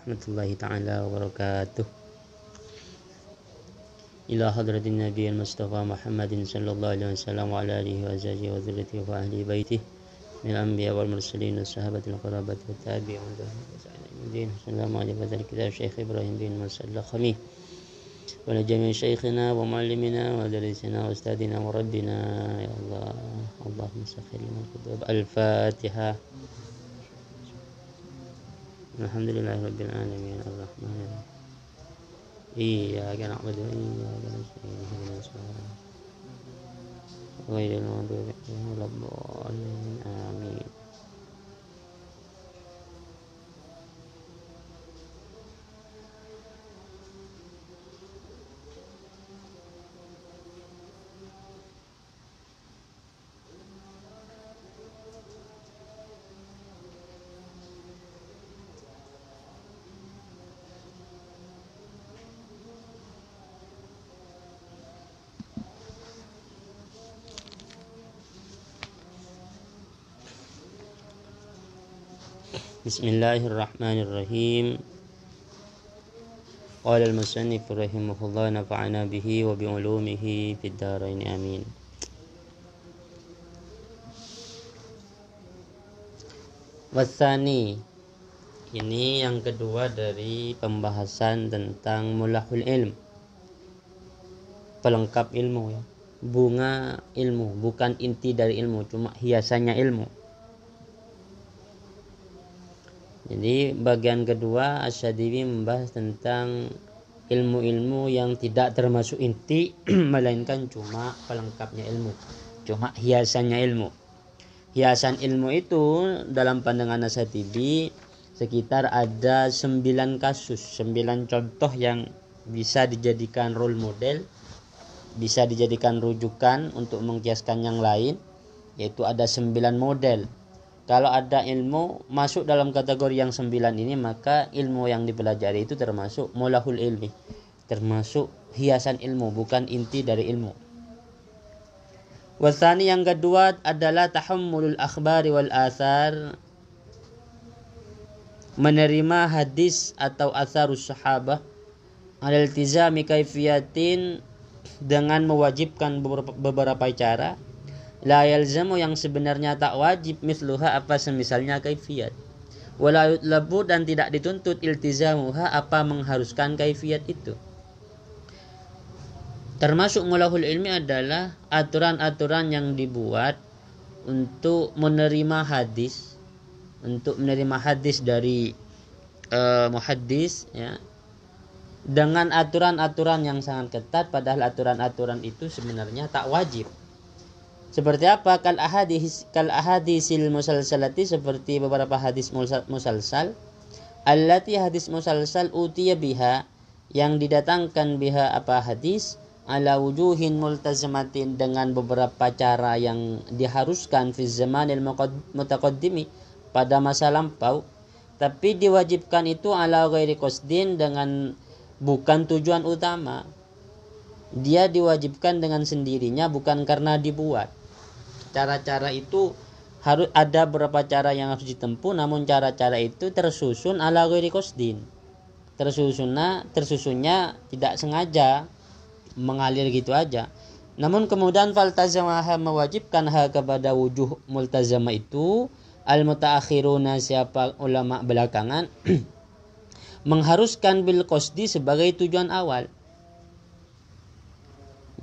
Warahmatullahi ta'ala wabarakatuh. Ila hadratin Nabi al-Mustafa Muhammadin sallallahu alaihi wasallam wa ala alihi wa azwajihi wa dzurriyyatihi wa ahli baitihi min al-anbiya wal mursalin was sahabatil qarabat wat tabi'un lahum. Assalamu alaikum wa kitab Syekh Ibrahim bin Musa al-Lakhmi wa ala jami' syekhina wa muallimina wa darisina wa ustadina wa rabbina ya Allah. Allahumma sakhir lana kutub al-Fatihah. Alhamdulillahirabbil alamin arrahmanirrahim. Iyyaka na'budu wa iyyaka nasta'in ihdinas siratal ghairil maghdubi 'alaihim waladdallin amin. Bismillahirrahmanirrahim. Qala al-musannif rahimahullah nafa'ana bihi wa bi'ulumihi fid dharain amin. Wasani, ini yang kedua dari pembahasan tentang mulahul ilm, pelengkap ilmu ya. Bunga ilmu, bukan inti dari ilmu, cuma hiasannya ilmu. Jadi bagian kedua Asy-Syadhibi membahas tentang ilmu-ilmu yang tidak termasuk inti melainkan cuma pelengkapnya ilmu, cuma hiasannya ilmu. Hiasan ilmu itu dalam pandangan Asy-Syadhibi sekitar ada 9 kasus, 9 contoh yang bisa dijadikan role model, bisa dijadikan rujukan untuk mengkiaskan yang lain, yaitu ada 9 model. Kalau ada ilmu masuk dalam kategori yang 9 ini, maka ilmu yang dipelajari itu termasuk mulahul ilmi, termasuk hiasan ilmu, bukan inti dari ilmu. Wasani, yang kedua adalah tahammulul akhbari wal athar, menerima hadis atau atharus sahabah al-iltizami kaifiyatin, dengan mewajibkan beberapa cara, la yalzamu, yang sebenarnya tak wajib, misluha, apa semisalnya, kaifiyat, wala yutlabu, dan tidak dituntut, iltizamuha, apa mengharuskan kaifiyat itu. Termasuk mulahul ilmi adalah aturan-aturan yang dibuat untuk menerima hadis, dari muhaddis ya, dengan aturan-aturan yang sangat ketat, padahal aturan-aturan itu sebenarnya tak wajib. Seperti apa? Kal ahadisil musalsalati, seperti beberapa hadis musalsal, allati, hadis musalsal, utiya biha, yang didatangkan biha apa hadis, ala wujuhin multazamatin, dengan beberapa cara yang diharuskan, fi zamanil mutaqaddimi, pada masa lampau, tapi diwajibkan itu ala ghairi qasdin, dengan bukan tujuan utama. Dia diwajibkan dengan sendirinya, bukan karena dibuat. Cara-cara itu harus ada beberapa cara yang harus ditempuh, namun cara-cara itu tersusun ala ghairi qasdin. Tersusunnya tidak sengaja, mengalir gitu aja. Namun kemudian faltazamaha, mewajibkan kepada wujuh multazama itu, al-mutaakhiruna, siapa ulama belakangan, mengharuskan bil qasdi, sebagai tujuan awal.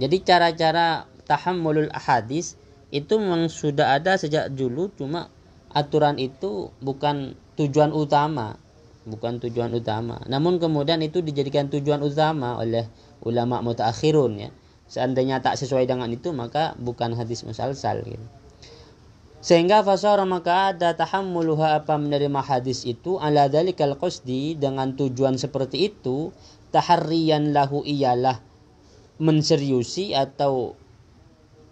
Jadi cara-cara tahammulul ahadis itu memang sudah ada sejak dulu, cuma aturan itu bukan tujuan utama. Namun kemudian itu dijadikan tujuan utama oleh ulama mutaakhirun ya. Seandainya tak sesuai dengan itu, maka bukan hadis musalsal gitu. Sehingga fasara, maka ada tahammuluha, apa menerima hadis itu, ala dzalikal qasdi, dengan tujuan seperti itu, taharriyan lahu, iyalah menseriusi atau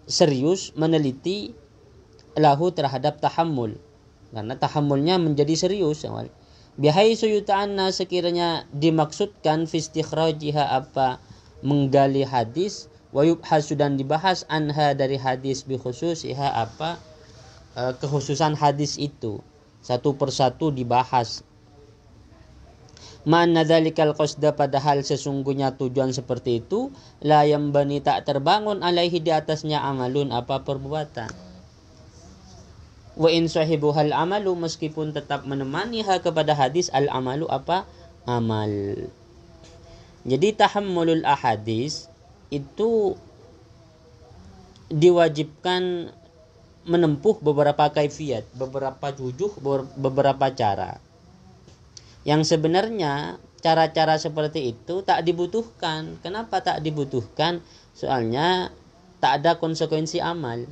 serius meneliti, lahu, terhadap tahammul, karena tahammulnya menjadi serius. Bihaitsu yuta'anna, sekiranya dimaksudkan, fi istikhrajiha, apa menggali hadis, wa yubhasu, dan dibahas, anha, dari hadis, bi khususiha, apa kekhususan hadis itu, satu persatu dibahas. Ma'anna dzalikal qasda, padahal sesungguhnya tujuan seperti itu la yambani, tak terbangun alaihi di atasnya amalun, apa perbuatan. Wa in sahibuhal amalu, meskipun tetap menemani kepada hadis al amalu, apa amal. Jadi tahammulul ahadis itu diwajibkan menempuh beberapa kaifiyat, beberapa wujuh, beberapa cara. Yang sebenarnya cara-cara seperti itu tak dibutuhkan. Kenapa tak dibutuhkan? Soalnya tak ada konsekuensi amal.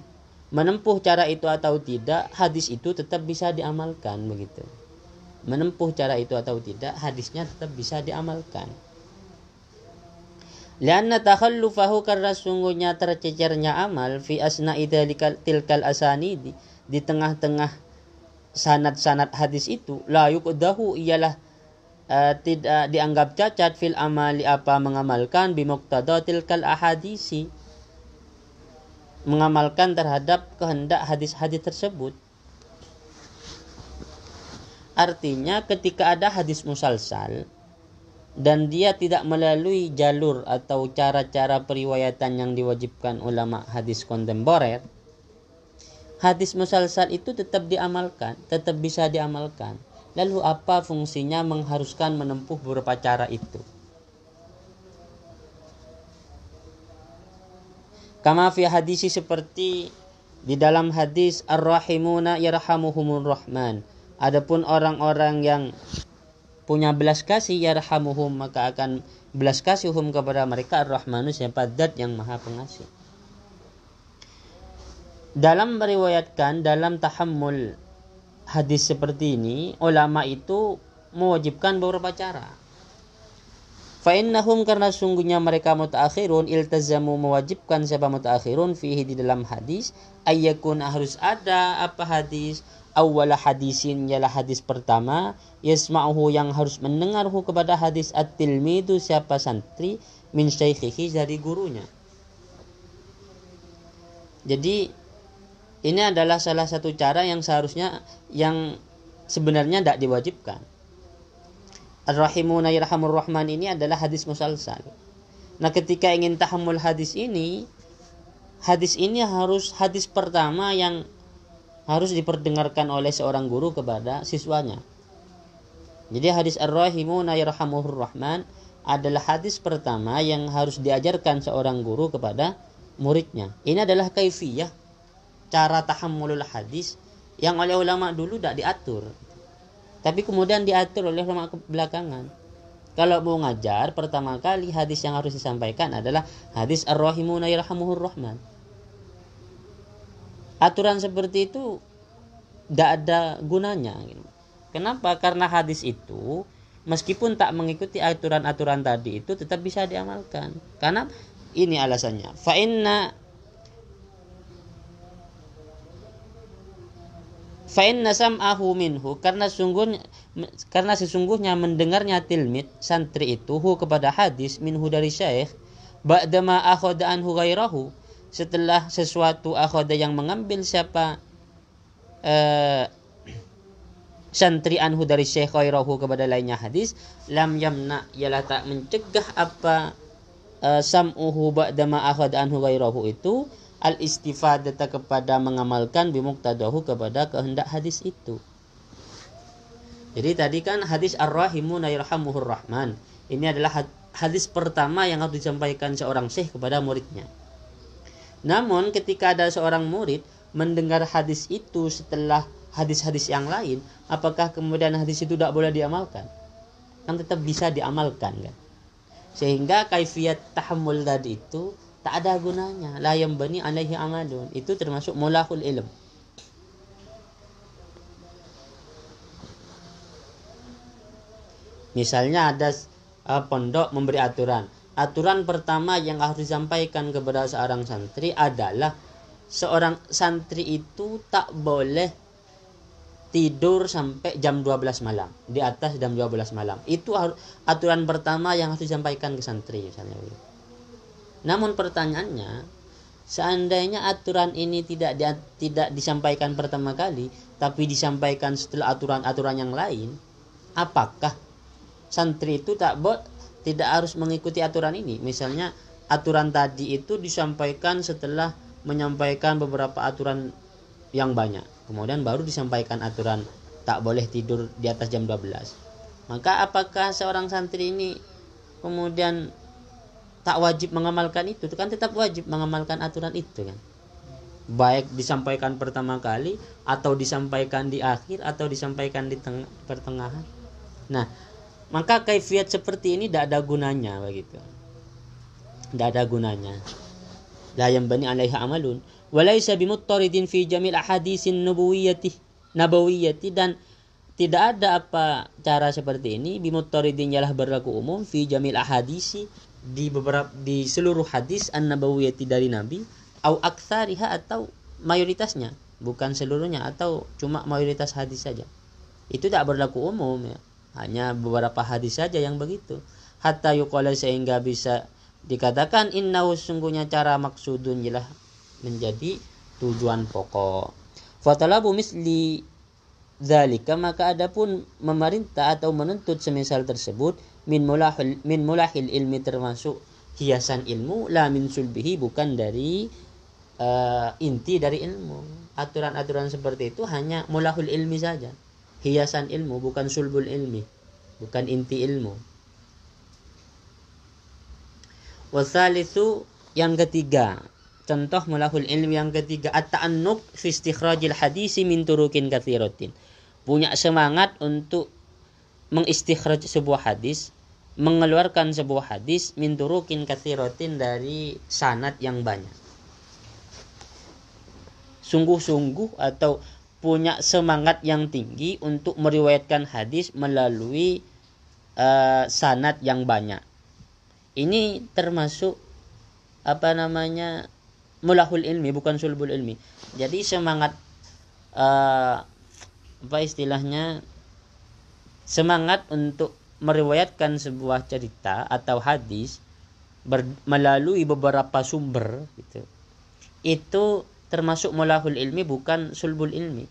Menempuh cara itu atau tidak, hadis itu tetap bisa diamalkan, begitu. Menempuh cara itu atau tidak, hadisnya tetap bisa diamalkan. Lianna takhallufahu, karena sungguhnya tercecernya amal fi asna'i tilkal asanidi, di tengah-tengah sanad-sanad hadis itu, la yuqdahu, ialah tidak dianggap cacat fil amali, apa mengamalkan bimuqtada tilkal ahadisi, mengamalkan terhadap kehendak hadis-hadis tersebut. Artinya ketika ada hadis musalsal dan dia tidak melalui jalur atau cara-cara periwayatan yang diwajibkan ulama hadis kontemporer, hadis musalsal itu tetap diamalkan, tetap bisa diamalkan. Lalu apa fungsinya mengharuskan menempuh beberapa cara itu? Kama fi hadisi, seperti di dalam hadis ar-rahimuna yarhamuhumur rahman. Adapun orang-orang yang punya belas kasih, yarhamuhum, maka akan belas kasihum kepada mereka, ar-rahmanu, siapa zat yang maha pengasih. Dalam meriwayatkan, dalam tahammul hadis seperti ini, ulama itu mewajibkan beberapa cara. Fa'innahum, karena sungguhnya mereka mutaakhirun, iltazamu, mewajibkan siapa mutaakhirun, fihi, di dalam hadis, ayyakun, harus ada apa hadis, awwala hadisin, ialah hadis pertama, yasma'uhu, yang harus mendengarhu kepada hadis, at-tilmidu, siapa santri, min syaikhihi, dari gurunya. Jadi ini adalah salah satu cara yang seharusnya, yang sebenarnya tidak diwajibkan. Ar-rahimuna yarhamur rahman ini adalah hadis musalsal. Nah, ketika ingin tahammul hadis ini harus hadis pertama yang harus diperdengarkan oleh seorang guru kepada siswanya. Jadi hadis ar-rahimuna yarhamuhur rahman adalah hadis pertama yang harus diajarkan seorang guru kepada muridnya. Ini adalah kaifiyah, cara tahammulul hadis yang oleh ulama dulu tidak diatur, tapi kemudian diatur oleh ulama belakangan. Kalau mau ngajar, pertama kali hadis yang harus disampaikan adalah hadis ar-rahimuna yarhamuhur rahman. Aturan seperti itu tidak ada gunanya. Kenapa? Karena hadis itu meskipun tak mengikuti aturan-aturan tadi itu tetap bisa diamalkan. Karena ini alasannya. Fa'inna sam'ahu minhu, karena sesungguhnya mendengarnya tilmid, santri itu, kepada hadis, minhu, dari syekh, ba'dama akhada anhu ghairahu, setelah sesuatu akhada yang mengambil siapa santri, anhu, dari syekh, ghairahu, kepada lainnya hadis, lam yamna, ialah tak mencegah apa sam'uhu ba'dama akhada anhu ghairahu itu al-istifadata, kepada mengamalkan bimuqtadahu, kepada kehendak hadis itu. Jadi tadi kan hadis ar-rahimuna yarhamuhur rahman, ini adalah hadis pertama yang harus disampaikan seorang syekh kepada muridnya. Namun ketika ada seorang murid mendengar hadis itu setelah hadis-hadis yang lain, apakah kemudian hadis itu tidak boleh diamalkan? Kan tetap bisa diamalkan, kan? Sehingga kaifiyat tahammul tadi itu tak ada gunanya. La yambani alaihi amalun. Itu termasuk mulahul ilm. Misalnya ada pondok memberi aturan. Aturan pertama yang harus disampaikan kepada seorang santri adalah seorang santri itu tak boleh tidur sampai jam 12 malam. Di atas jam 12 malam. Itu aturan pertama yang harus disampaikan ke santri, misalnya. Namun pertanyaannya, seandainya aturan ini tidak disampaikan pertama kali, tapi disampaikan setelah aturan-aturan yang lain, apakah santri itu tidak harus mengikuti aturan ini. Misalnya aturan tadi itu disampaikan setelah menyampaikan beberapa aturan yang banyak. Kemudian baru disampaikan aturan tak boleh tidur di atas jam 12. Maka apakah seorang santri ini kemudian tak wajib mengamalkan itu? Kan tetap wajib mengamalkan aturan itu kan. Baik disampaikan pertama kali atau disampaikan di akhir atau disampaikan di pertengahan. Nah, maka kaifiat seperti ini tidak ada gunanya begitu. Tidak ada gunanya. La yanbani alaiha amalun wa laysa bimuttaridin fi jamil ahadisin nabawiyyati dan tidak ada apa cara seperti ini bimuttaridin ialah berlaku umum fi jamil ahadisi di seluruh hadis an-nabawiyyati dari Nabi au aktsariha atau mayoritasnya, bukan seluruhnya atau cuma mayoritas hadis saja. Itu tak berlaku umum ya. Hanya beberapa hadis saja yang begitu. Hatta yuqala sehingga bisa dikatakan innahu sungguhnya cara maksudun ialah menjadi tujuan pokok. Fatalabu misli dzalika maka adapun memerintah atau menuntut semisal tersebut min mulahil ilmi termasuk hiasan ilmu la min sulbihi bukan dari inti dari ilmu. Aturan-aturan seperti itu hanya mulahul ilmi saja. Hiasan ilmu bukan sulbul ilmi, bukan inti ilmu. Wasalitsu yang ketiga, contoh mulahul ilmi yang ketiga at-ta'annuq fi istikhrajil hadisi min turukin katsiratin. Punya semangat untuk mengistikhraj sebuah hadis, mengeluarkan sebuah hadis min turukin katsiratin dari sanad yang banyak. Sungguh-sungguh atau punya semangat yang tinggi untuk meriwayatkan hadis melalui sanad yang banyak. Ini termasuk mulahul ilmi bukan sulbul ilmi. Jadi semangat semangat untuk meriwayatkan sebuah cerita atau hadis melalui beberapa sumber gitu. Itu termasuk mulahul ilmi bukan sulbul ilmi.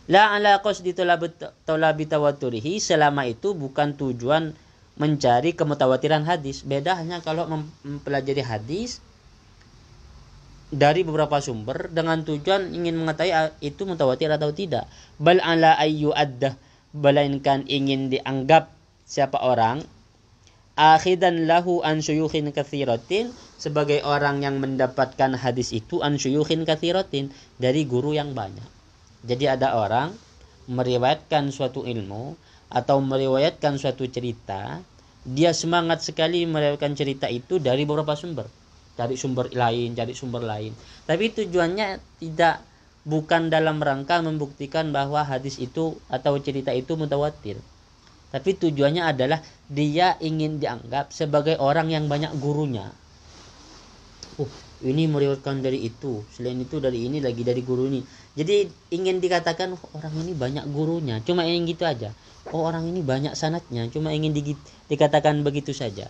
La ala qasdi talabi tawaturihi selama itu bukan tujuan mencari kemutawatiran hadis. Bedanya kalau mempelajari hadis dari beberapa sumber dengan tujuan ingin mengetahui itu mutawatir atau tidak. Bal ala ayyu addah melainkan ingin dianggap siapa orang akhidan lahu an syuyukhin katsiratin sebagai orang yang mendapatkan hadis itu an syuyukhin katsiratin dari guru yang banyak. Jadi ada orang meriwayatkan suatu ilmu atau meriwayatkan suatu cerita, dia semangat sekali meriwayatkan cerita itu dari beberapa sumber. Cari sumber lain. Tapi tujuannya bukan dalam rangka membuktikan bahwa hadis itu atau cerita itu mutawatir. Tapi tujuannya adalah dia ingin dianggap sebagai orang yang banyak gurunya. Ini meriwayatkan dari itu, selain itu dari ini lagi dari guru ini. Jadi ingin dikatakan orang ini banyak gurunya, cuma ingin gitu aja. Orang ini banyak sanadnya, cuma ingin dikatakan begitu saja.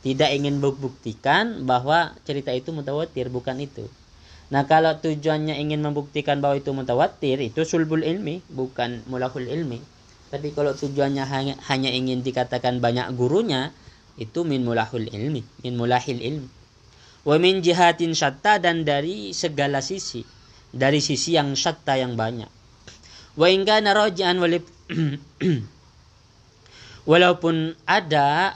Tidak ingin membuktikan bahwa cerita itu mutawatir, bukan itu. Nah, kalau tujuannya ingin membuktikan bahwa itu mutawatir, itu sulbul ilmi, bukan mulahul ilmi. Tapi kalau tujuannya hanya ingin dikatakan banyak gurunya, itu min mulahul ilmi, min mulahil ilmi. Wa min jihatin syatta dan dari segala sisi, dari sisi yang syatta yang banyak. Wa in kana raji'an walaupun ada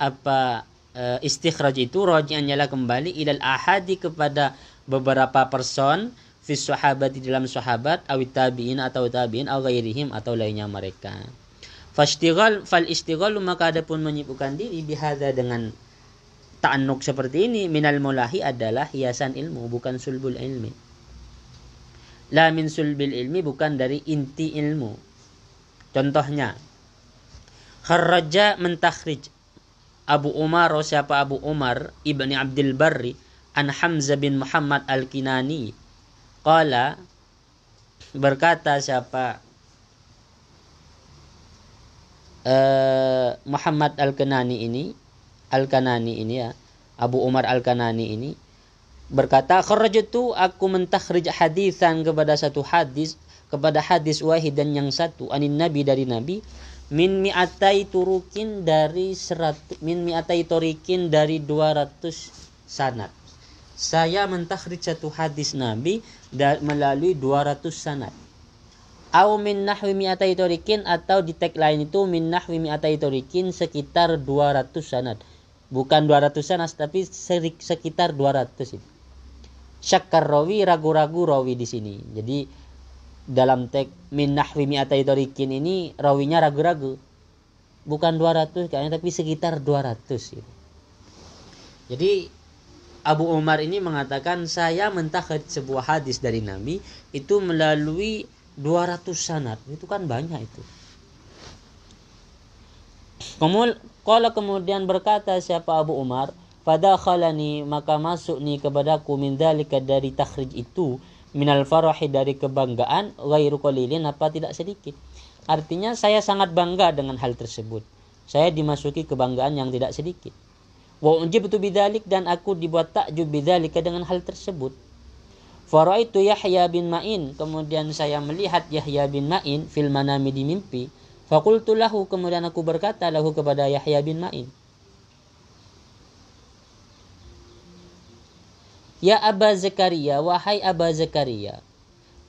istikhraj itu raji'an ialah kembali ilal ahadi kepada beberapa person fi sahabat di dalam sahabat awit tabi'in atau tabi'in atau ghairihim atau lainnya mereka. Fal istighal maka adapun menyibukkan diri bihadza dengan ta'annuk seperti ini minal mulahi adalah hiasan ilmu bukan sulbul ilmi. La min sulbil ilmi bukan dari inti ilmu. Contohnya kharraja mentakhrij Abu Umar siapa Abu Umar Ibni Abdul Barri an Hamzah bin Muhammad Al-Kinani qala berkata siapa Muhammad Al-Kanani ini ya Abu Umar Al-Kanani ini berkata kharrajtu aku mentakhrij hadisan kepada hadis wahidan yang satu anin nabi dari nabi min mi'atai turukin dari 200 sanad. Saya mentakhrij satu hadis Nabi melalui 200 sanad. Au min nahwi mi'atai turikin, atau di tag lain itu min nahwi mi'atai turikin, sekitar 200 sanad. Bukan 200 sanad tapi sekitar 200 itu. Syakkar rawi, ragu-ragu rawi di sini. Jadi dalam teks min nahwi mi'atai tariqin ini rawinya ragu-ragu. Bukan 200 kayaknya, tapi sekitar 200 gitu. Jadi Abu Umar ini mengatakan saya mentakhrij sebuah hadis dari Nabi itu melalui 200 sanad. Itu kan banyak itu. Kemudian berkata siapa Abu Umar, fadakhalani, maka masuk nih kepadaku min dzalika, dari takhrij itu, minal farahi, dari kebanggaan, ghairu qalilin, apa tidak sedikit. Artinya saya sangat bangga dengan hal tersebut. Saya dimasuki kebanggaan yang tidak sedikit. Wa ujibtu bidzalik, dan aku dibuat takjub bidzalika, dengan hal tersebut. Faraitu Yahya bin Ma'in, kemudian saya melihat Yahya bin Ma'in fil manami, di mimpi. Faqultu lahu, kemudian aku berkata lahu kepada Yahya bin Ma'in, ya Aba Zakaria, wahai Aba Zakaria,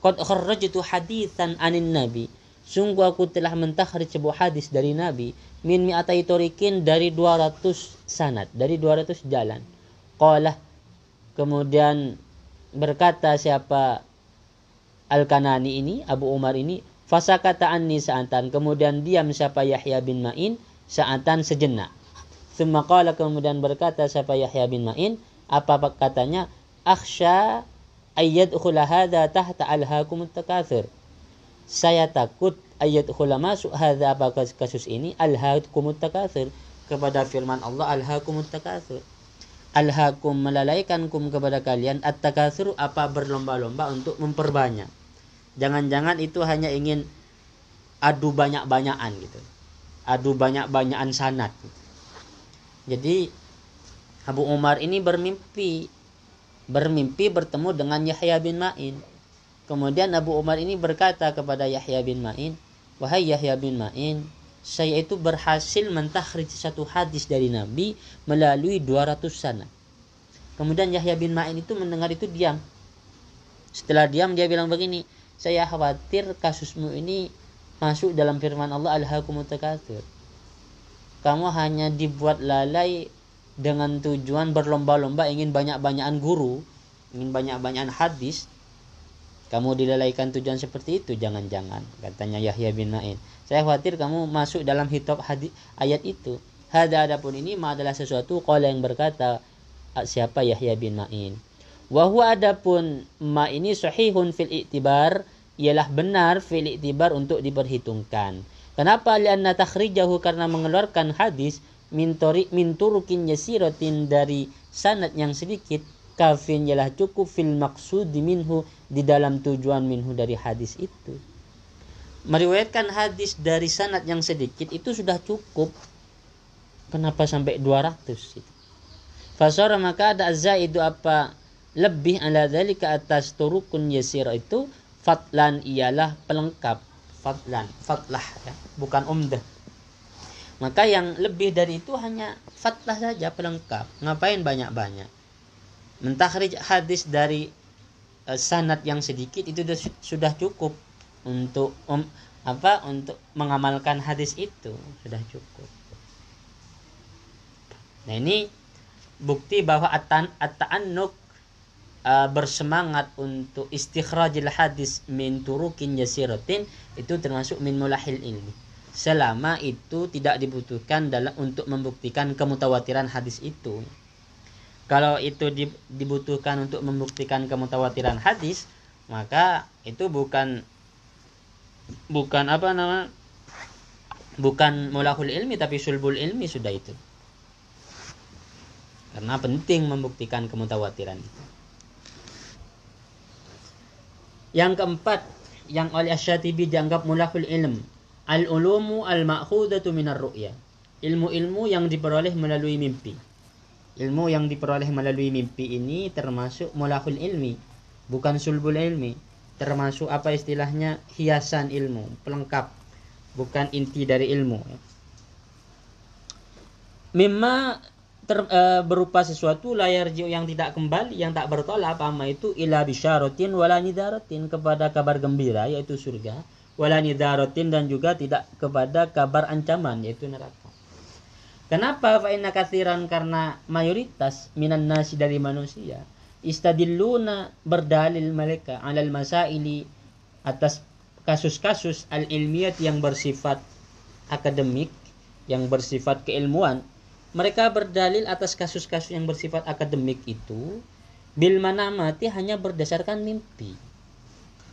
qad kharrajtu haditsan anin Nabi, sungguh aku telah mentakhrij sebuah hadis dari Nabi, min mi'atai tariqin, dari 200 sanad, dari 200 jalan. Qala, kemudian berkata siapa Al-Kanani ini, Abu Umar ini, fasakata anni sa'atan, kemudian diam siapa Yahya bin Ma'in sa'atan, sejenak. Tsumma qala, kemudian berkata siapa Yahya bin Ma'in, apa katanya, akhsha ayyadkhula hadha tahta alhaakumut takatsur, saya takut ayyadkhula masuk hadha, apa kasus ini, alhaakumut takatsur, kepada firman Allah alhaakumut takatsur. Alhaakum, melalaikankum kepada kalian, at-takatsur, apa berlomba-lomba untuk memperbanyak. Jangan-jangan itu hanya ingin adu banyak-banyakan gitu, adu banyak-banyakan sanad gitu. Jadi Abu Umar ini bermimpi bertemu dengan Yahya bin Ma'in. Kemudian Abu Umar ini berkata kepada Yahya bin Ma'in, wahai Yahya bin Ma'in, saya itu berhasil mentakhrij satu hadis dari Nabi melalui 200 sanad. Kemudian Yahya bin Ma'in itu mendengar itu diam. Setelah diam dia bilang begini, saya khawatir kasusmu ini masuk dalam firman Allah alhaakumut takatsur. Kamu hanya dibuat lalai dengan tujuan berlomba-lomba ingin banyak-banyakan guru, ingin banyak-banyakan hadis. Kamu dilalaikan tujuan seperti itu, jangan-jangan, katanya Yahya bin Ma'in. Saya khawatir kamu masuk dalam hitop hadis ayat itu. Adapun ini adalah sesuatu qala yang berkata siapa Yahya bin Ma'in. Wa huwa, adapun ma ini sahihun fil i'tibar, ialah benar fil i'tibar, untuk diperhitungkan. Kenapa? Lianna takhrijahu, karena mengeluarkan hadis min turukin yasiratin, dari sanad yang sedikit, kafin, ialah cukup, fil maqsudi minhu, di dalam tujuan minhu, dari hadis itu. Meriwayatkan hadis dari sanad yang sedikit itu sudah cukup. Kenapa sampai 200 itu? Fasara, maka ada zaidu, apa lebih ala dzalika, atas turukun yasir itu, fatlan, ialah pelengkap. Fatlah ya, bukan umdah. Maka yang lebih dari itu hanya fatlah saja, pelengkap. Ngapain banyak-banyak? Mentakhrij hadis dari sanad yang sedikit itu sudah cukup untuk untuk mengamalkan hadis itu, sudah cukup. Nah, ini bukti bahwa at-ta'annuk, bersemangat untuk istikhrajil hadis min turukin yasiratin, itu termasuk min mulahil ilmi, selama itu tidak dibutuhkan untuk membuktikan kemutawatiran hadis itu. Kalau itu dibutuhkan untuk membuktikan kemutawatiran hadis, maka itu bukan mulahul ilmi, tapi sulbul ilmi sudah itu. Karena penting membuktikan kemutawatiran itu. Yang keempat, yang oleh Asy-Syatibi dianggap mulahul ilm, al-ulumu al-ma'khudatu minar ru'ya, ilmu-ilmu yang diperoleh melalui mimpi. Ilmu yang diperoleh melalui mimpi ini termasuk mulahul ilmi, bukan sulbul ilmi. Termasuk apa istilahnya, hiasan ilmu, pelengkap. bukan inti dari ilmu. Mimma berupa sesuatu layar jiu yang tidak kembali, yang tak bertolak, apa itu ila bisyaratin wala nidaratin, kepada kabar gembira yaitu surga, wala nidaratin dan juga tidak kepada kabar ancaman yaitu neraka. Kenapa? Fa inna katsiran, karena mayoritas minan nasi dari manusia istadilluna berdalil mereka alal masaili atas kasus-kasus al-ilmiyat yang bersifat akademik, yang bersifat keilmuan. Mereka berdalil atas kasus-kasus yang bersifat akademik itu bil manamati, hanya berdasarkan mimpi.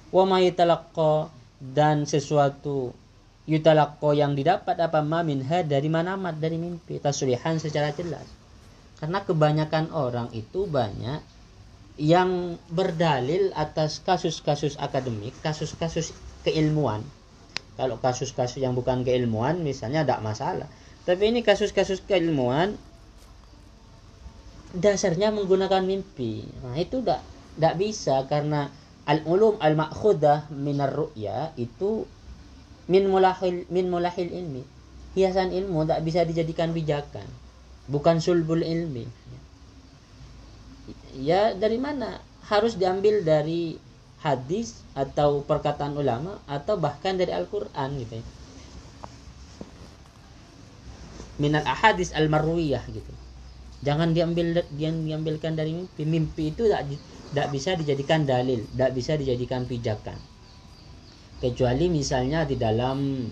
Wa ma yutalaqqa, dan sesuatu yutalaqqa yang didapat apa ma minha dari manamat, dari mimpi, tasrihan secara jelas. Karena kebanyakan orang itu banyak yang berdalil atas kasus-kasus akademik, kasus-kasus keilmuan. Kalau kasus-kasus yang bukan keilmuan misalnya tidak masalah. Tapi ini kasus-kasus keilmuan dasarnya menggunakan mimpi. Nah, itu tidak bisa, karena al-ulum al-ma'khudah minar ru'ya itu min mulahil ilmi. Hiasan ilmu tidak bisa dijadikan pijakan. Bukan sulbul ilmi. Ya, dari mana? Harus diambil dari hadis atau perkataan ulama atau bahkan dari Al-Qur'an gitu ya. Minal ahadis al-marwiyah gitu. Jangan diambilkan dari mimpi. Mimpi itu tidak bisa dijadikan dalil, tidak bisa dijadikan pijakan. Kecuali misalnya di dalam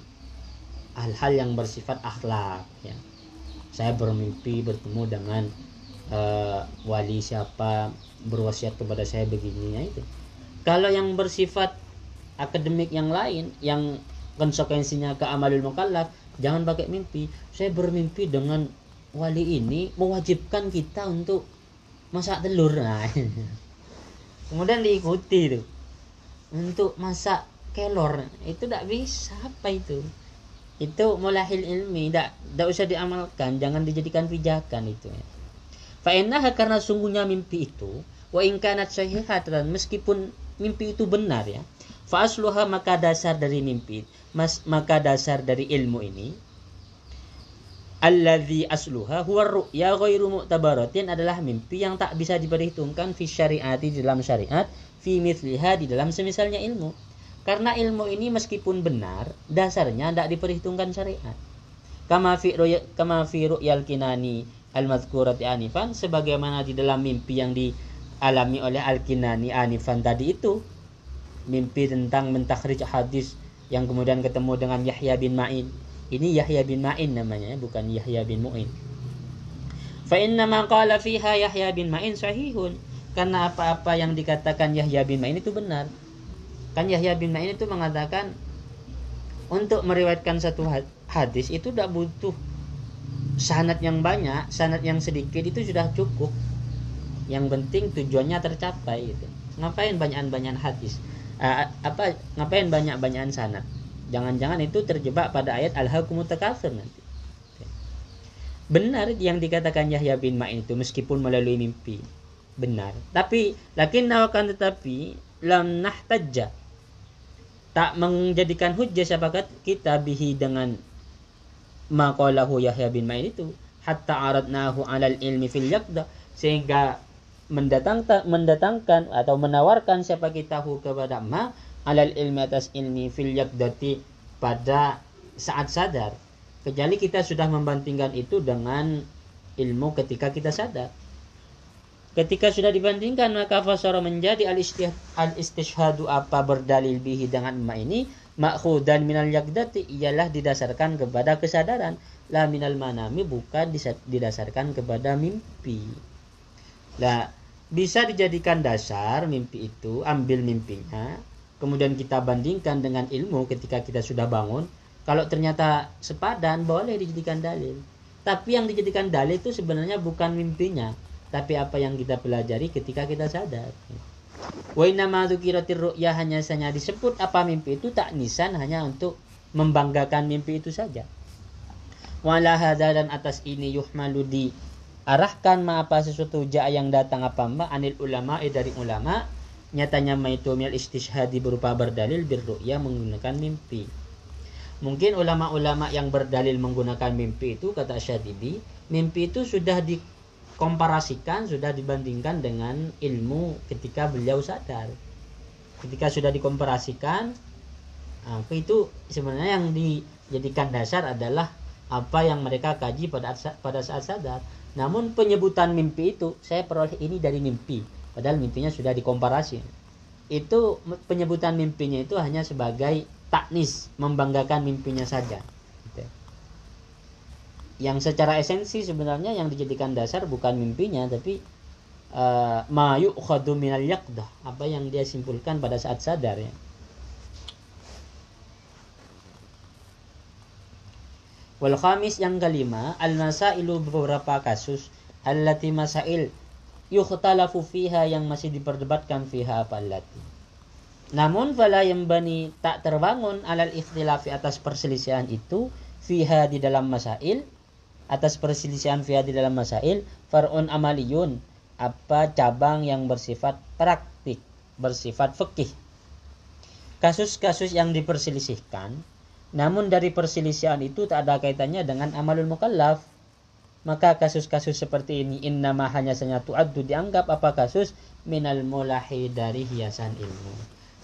hal-hal yang bersifat akhlak ya. Saya bermimpi bertemu dengan wali siapa, berwasiat kepada saya begini ya itu. Kalau yang bersifat akademik yang lain, yang konsekuensinya ke amalul mukallaf, jangan pakai mimpi. Saya bermimpi dengan wali ini mewajibkan kita untuk masak telur. Nah, kemudian diikuti tuh untuk masak kelor. Itu tidak bisa. Apa itu? Itu mulahil ilmi, tidak usah diamalkan, jangan dijadikan pijakan itu. Fa innaha, karena sungguhnya mimpi itu, wa in kanat sahihatan, meskipun mimpi itu benar ya. Fa asluha, maka dasar dari mimpi, maka dasar dari ilmu ini, alladzi asluha huwa ru'ya ghairu mu'tabaratin, adalah mimpi yang tak bisa diperhitungkan fi syariati, di dalam syariat, fi mithliha, di dalam semisalnya ilmu. Karena ilmu ini meskipun benar, dasarnya tidak diperhitungkan syariat. Kama fi ru'yal Kinani al-madhkurati anifan, sebagaimana di dalam mimpi yang dialami oleh Al-Kinani anifan tadi itu, mimpi tentang mentakhrij hadis yang kemudian ketemu dengan Yahya bin Ma'in. Ini Yahya bin Ma'in namanya, bukan Yahya bin Mu'in. Fa inna ma qala fiha Yahya bin Ma'in sahihun, karena apa-apa yang dikatakan Yahya bin Ma'in itu benar. Kan Yahya bin Ma'in itu mengatakan untuk meriwayatkan satu hadis itu tidak butuh sanad yang banyak, sanad yang sedikit itu sudah cukup. Yang penting tujuannya tercapai gitu. Ngapain banyak-banyak hadis? Ngapain banyak-banyak sanad? Jangan-jangan itu terjebak pada ayat al-hakumut takatsur nanti. Benar yang dikatakan Yahya bin Ma'in itu meskipun melalui mimpi. Benar. Tapi tetapi lam nahtajja, tak menjadikan hujjah siapakah kita bihi dengan maqalahu Yahya bin Ma'in itu, hatta aradnahu 'alal ilmi fil yaqda, sehingga mendatangkan atau menawarkan siapa kita kepada ma 'alal ilmi, atas ilmi, fil yaqdati, pada saat sadar. Kecuali kita sudah membandingkan itu dengan ilmu ketika kita sadar. Ketika sudah dibandingkan, maka fasara menjadi al-istishhadu, apa berdalil bihi dengan ma ini, ma'khudan minal yaqdati, ialah didasarkan kepada kesadaran, la minal manami, bukan didasarkan kepada mimpi. Lah, bisa dijadikan dasar mimpi itu, ambil mimpinya, kemudian kita bandingkan dengan ilmu ketika kita sudah bangun. Kalau ternyata sepadan, boleh dijadikan dalil. Tapi yang dijadikan dalil itu sebenarnya bukan mimpinya, tapi apa yang kita pelajari ketika kita sadar. Wa inna ma dzukiratir ru'ya, hanya saja disebut apa mimpi itu tak nisan, hanya untuk membanggakan mimpi itu saja. Wala hadza, dan atas ini yuhmalu diarahkan ma apa sesuatu jaa yang datang apa ma anil ulama, dari ulama, nyatanya ma itu mil istishhadi berupa berdalil bir ru'ya, menggunakan mimpi. Mungkin ulama-ulama yang berdalil menggunakan mimpi itu, kata Syatibi, mimpi itu sudah dikomparasikan, sudah dibandingkan dengan ilmu ketika beliau sadar. Ketika sudah dikomparasikan, itu sebenarnya yang dijadikan dasar adalah apa yang mereka kaji pada saat sadar. Namun penyebutan mimpi itu, saya peroleh ini dari mimpi, padahal mimpinya sudah dikomparasi. Itu penyebutan mimpinya itu hanya sebagai taknis, membanggakan mimpinya saja. Yang secara esensi sebenarnya yang dijadikan dasar bukan mimpinya, tapi ma yu'khadhu minal yaqdah, apa yang dia simpulkan pada saat sadar ya. Wal khamis, yang kelima, al masailu, beberapa kasus, allati masail yukhtalafu fiha, yang masih diperdebatkan fiha apa allati. Namun fala yambani, tak terbangun alal ikhtilafi, atas perselisihan itu, fiha, di dalam masail, atas perselisihan fiha di dalam masail, far'un amaliyun, apa cabang yang bersifat praktik, bersifat fikih. Kasus-kasus yang diperselisihkan, namun dari perselisihan itu tak ada kaitannya dengan amalul mukallaf, maka kasus-kasus seperti ini innama, hanya saja tu'addu, dianggap apa kasus minal mulahi, dari hiasan ilmu.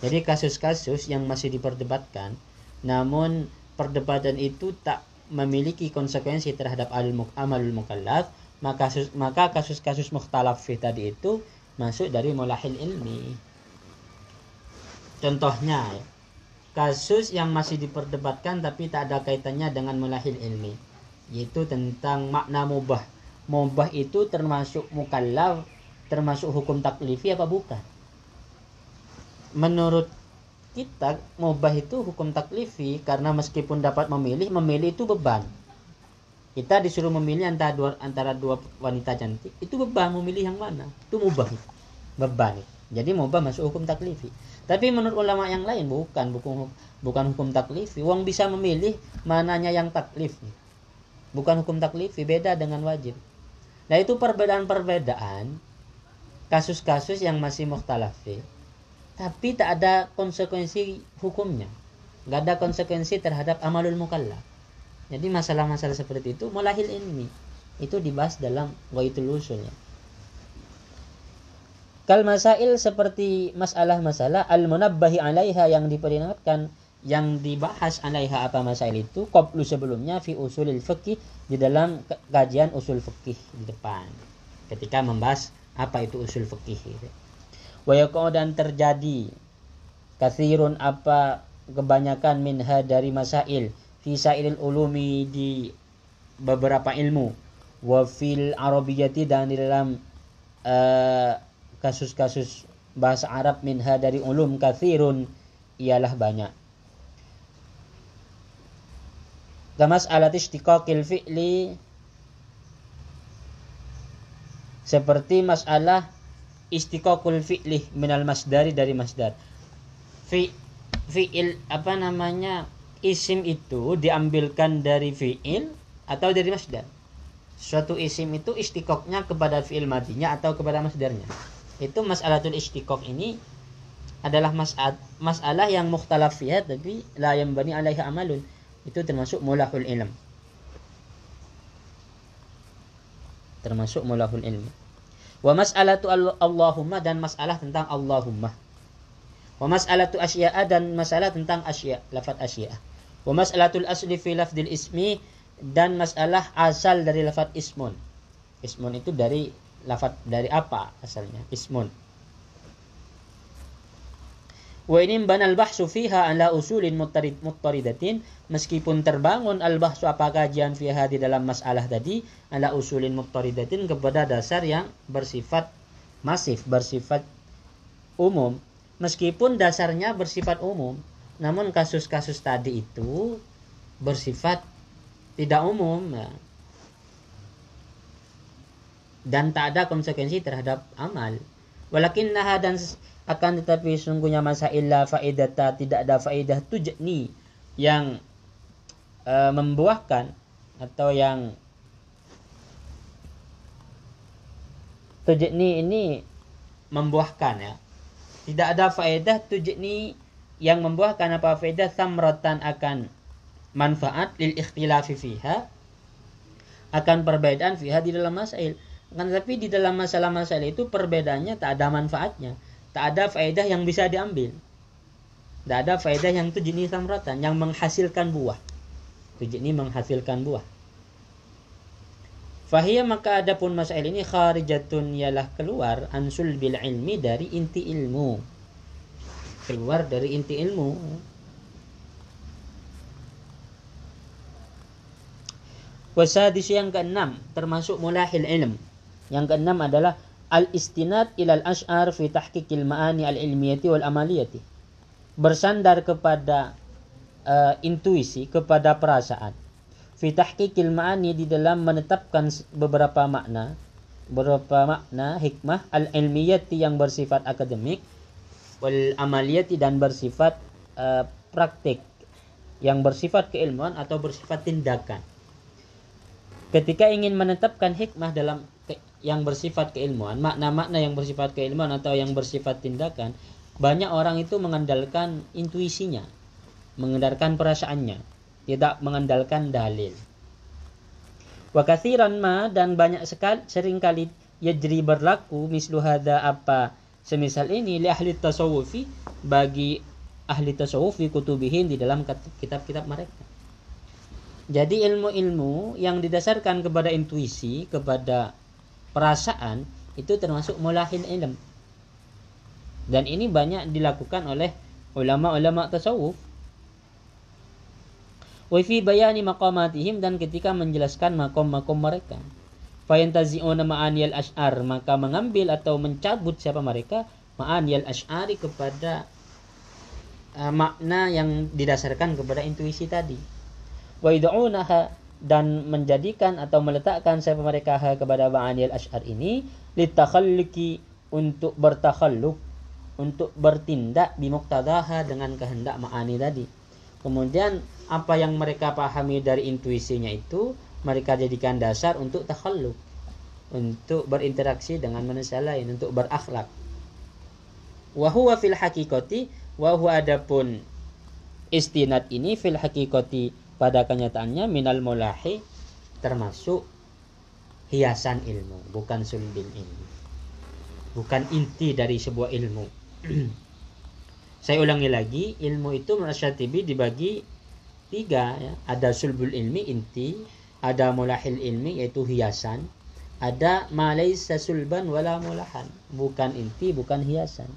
Jadi kasus-kasus yang masih diperdebatkan, namun perdebatan itu tak memiliki konsekuensi terhadap amalul mukallaf, maka kasus-kasus mukhtalaf fi tadi itu masuk dari mulahil ilmi. Contohnya, kasus yang masih diperdebatkan tapi tak ada kaitannya dengan mulahil ilmi, yaitu tentang makna mubah. Mubah itu termasuk mukallaf, termasuk hukum taklifi apa bukan? Menurut kita mubah itu hukum taklifi, karena meskipun dapat memilih itu beban. Kita disuruh memilih antara dua wanita cantik, itu beban, memilih yang mana, itu mubah, beban. Jadi mubah masuk hukum taklifi. Tapi menurut ulama yang lain bukan hukum taklifi. Wong bisa memilih, mananya yang taklif, bukan hukum taklifi, beda dengan wajib. Nah, itu perbedaan kasus-kasus yang masih mukhtalafi, tapi tak ada konsekuensi hukumnya, nggak ada konsekuensi terhadap amalul mukallaf. Jadi masalah-masalah seperti itu mulahil ilmi, itu dibahas dalam Ghaitul Usul ya. Kal masail, seperti masalah-masalah al munabbahi alaiha, yang diperingatkan, yang dibahas alaiha, apa masail itu, qablu, sebelumnya, fi usulil fiqh, di dalam kajian usul fikih di depan, ketika membahas apa itu usul fikih gitu. Wa yaqau, dan terjadi, katsirun, apa kebanyakan, minha, dari masail, fi sairil ulumi, di beberapa ilmu, wa fil arabiyyati, dan di dalam kasus-kasus bahasa Arab, minha, dari ulum, katsirun, ialah banyak. Kamas alat istiqaqil fi'li, seperti masalah istiqaqul fi'li minal masdari, dari masdar. Fi'il, apa namanya, isim itu diambilkan dari fi'il atau dari masdar. Suatu isim itu istiqaqnya kepada fi'il madinya atau kepada masdarnya. Itu mas'alatul istiqaq ini adalah masalah yang mukhtalaf fiha, tapi la yanbani alaiha amalun. Itu termasuk mulahul ilm. Termasuk mulahul ilm. Wa mas'alatu Allahumma, dan masalah tentang Allahumma. Wa mas'alatu asya'a, dan masalah tentang asya', lafaz asya'. Wa mas'alatul asli fi lafdil ismi, dan masalah asal dari lafaz ismun. Ismun itu dari lafaz, dari apa asalnya, ismun. Wa in banal bahsu fiha ala usulin muttaridatin, meskipun terbangun al bahsu, apa kajian fiha, di dalam masalah tadi, ala usulin muttaridatin, kepada dasar yang bersifat masif, bersifat umum. Meskipun dasarnya bersifat umum, namun kasus-kasus tadi itu bersifat tidak umum ya, dan tak ada konsekuensi terhadap amal. Walakinnaha, dan akan tetapi sungguhnya masail la faidata, tidak ada faidah tujni, yang membuahkan, atau yang tujni ini membuahkan ya. Tidak ada faedah tujni yang membuahkan, apa faedah, samratan, akan manfaat lil ikhtilafi fiha, akan perbedaan fiha di dalam masail. Kan tapi di dalam masalah-masalah itu perbedaannya tak ada manfaatnya, tak ada faedah yang bisa diambil. Tak ada faedah yang tujni samratan, yang menghasilkan buah. Tujni menghasilkan buah. Fahiyya, maka adapun masail ini kharijatun, ialah keluar ansul bil ilmi, dari inti ilmu. Keluar dari inti ilmu. Wasadis, yang keenam, termasuk mulahil ilm. Yang keenam adalah al-istinad ilal ash'ar fi tahqiqil ma'ani al-ilmiyati wal amaliyati. Bersandar kepada intuisi, kepada perasaan. Fi tahqiqil ma'ani, di dalam menetapkan beberapa makna hikmah al-ilmiyati, yang bersifat akademik, wal amaliyati, dan bersifat praktik, yang bersifat keilmuan atau bersifat tindakan. Ketika ingin menetapkan hikmah dalam yang bersifat keilmuan, makna-makna yang bersifat keilmuan atau yang bersifat tindakan, banyak orang itu mengandalkan intuisinya, mengandalkan perasaannya, tidak mengandalkan dalil. Wa katsiran ma, dan banyak sekali, seringkali yajri, berlaku, mislu hadza, apa semisal ini, li ahli tasawufi, bagi ahli tasawuf, fi kutubihim, di dalam kitab-kitab mereka. Jadi ilmu-ilmu yang didasarkan kepada intuisi, kepada perasaan, itu termasuk mulahil ilm. Dan ini banyak dilakukan oleh ulama-ulama tasawuf. Wa fi bayani maqamatihim, dan ketika menjelaskan makom-makom mereka. Fayantazi'una ma'aniyal ash'ar, maka mengambil atau mencabut siapa mereka ma'aniyal ash'ari, kepada makna yang didasarkan kepada intuisi tadi. Wa yad'unaha, dan menjadikan atau meletakkan siapa mereka kepada ma'aniyal ash'ar ini, litakhalluqi, untuk bertakhalluk, untuk bertindak, bimuqtadaha, dengan kehendak ma'ani tadi. Kemudian apa yang mereka pahami dari intuisinya itu mereka jadikan dasar untuk takhalluk, untuk berinteraksi dengan manusia lain, untuk berakhlak. Wa huwa fil haqiqati, wa huwa, adapun istinad ini, fil haqiqati, pada kenyataannya, minal mulahi, termasuk hiasan ilmu, bukan sulbil ilmu, bukan inti dari sebuah ilmu. Saya ulangi lagi, ilmu itu menurut Syatibi dibagi 3 ya. Ada sulbul ilmi, inti, ada mulahil ilmi, yaitu hiasan, ada ma laisa sulban wala mulahan, bukan inti, bukan hiasan.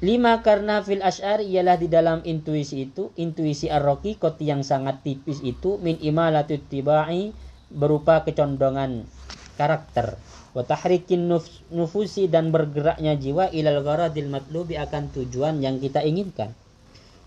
5, karena fil asy'ari, ialah di dalam intuisi itu, intuisi ar-raqiqati, yang sangat tipis itu, min imalatut tibai, berupa kecondongan karakter, wa tahrikin nufusi, dan bergeraknya jiwa, ilal gharadil matlubi, akan tujuan yang kita inginkan.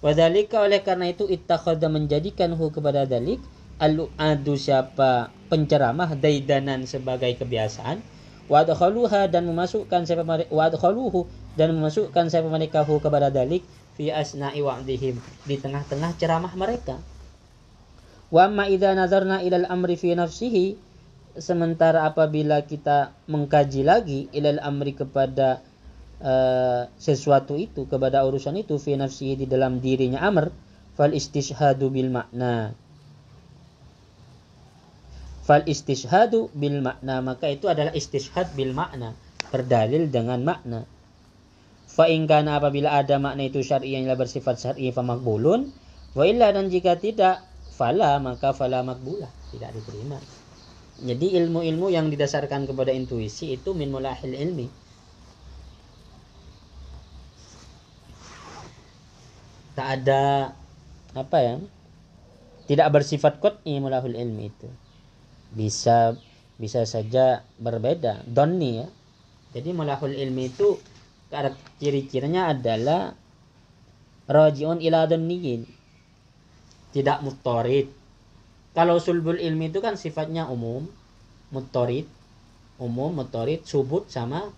Wa dzalika, oleh karena itu, ittakhadha, menjadikan kepada dalik, al-adu, siapa penceramah, daidanan, sebagai kebiasaan, wa adkhaluha, dan memasukkan siapa mereka, wa adkhaluhu, dan memasukkan siapa mereka kepada dalik, fi asna'i wa'dihim, di tengah-tengah ceramah mereka. Wa amma idza nazarna ilal amri fi nafsihi, sementara apabila kita mengkaji lagi, ilal amri, kepada sesuatu itu, kepada urusan itu, fi nafsihi, di dalam dirinya amr, fal istishhadu bil makna, maka itu adalah istishhad bil makna, berdalil dengan makna. Fa in kana, apabila ada makna itu syar'i, yang bersifat syar'i, fa maqbulun, wa illa, dan jika tidak, fala, maka fala maqbulah, tidak diterima. Jadi ilmu-ilmu yang didasarkan kepada intuisi itu min mulahil ilmi. Tak ada tidak bersifat qat'i mulahul ilmi itu. Bisa saja berbeda, donni ya. Jadi mulahul ilmi itu ciri-cirinya adalah raji'un ila dhanniyin, tidak muttarid. Kalau sulbul ilmi itu kan sifatnya umum, muttarid, subut sama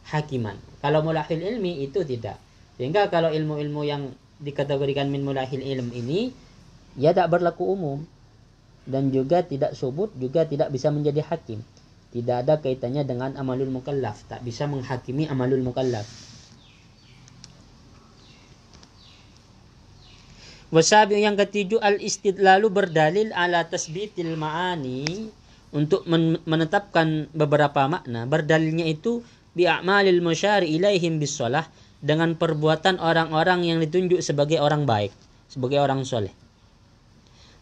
hakiman. Kalau mulahil ilmi itu tidak. Sehingga kalau ilmu-ilmu yang dikategorikan min mulahil ilm ini, ya tak berlaku umum, dan juga tidak subut, juga tidak bisa menjadi hakim. Tidak ada kaitannya dengan amalul mukallaf, tak bisa menghakimi amalul mukallaf. Wasabi yang ketujuh al-istidlalu berdalil ala tasbitil ma'ani untuk menetapkan beberapa makna. Berdalilnya itu bi'amalil musyari ilaihim bisalah dengan perbuatan orang-orang yang ditunjuk sebagai orang baik, sebagai orang soleh.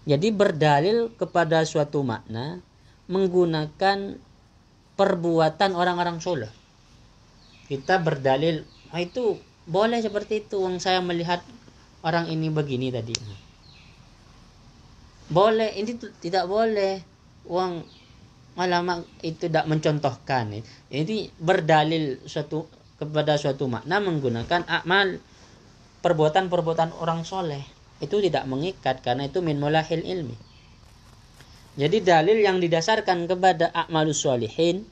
Jadi berdalil kepada suatu makna menggunakan perbuatan orang-orang soleh. Kita berdalil, itu boleh seperti itu. Yang saya melihat orang ini begini tadi. Boleh, ini tidak boleh. Uang ulama itu tidak mencontohkan. Jadi berdalil kepada suatu makna menggunakan amal perbuatan-perbuatan orang soleh. Itu tidak mengikat karena itu min mulahil ilmi. Jadi dalil yang didasarkan kepada a'malus sholihin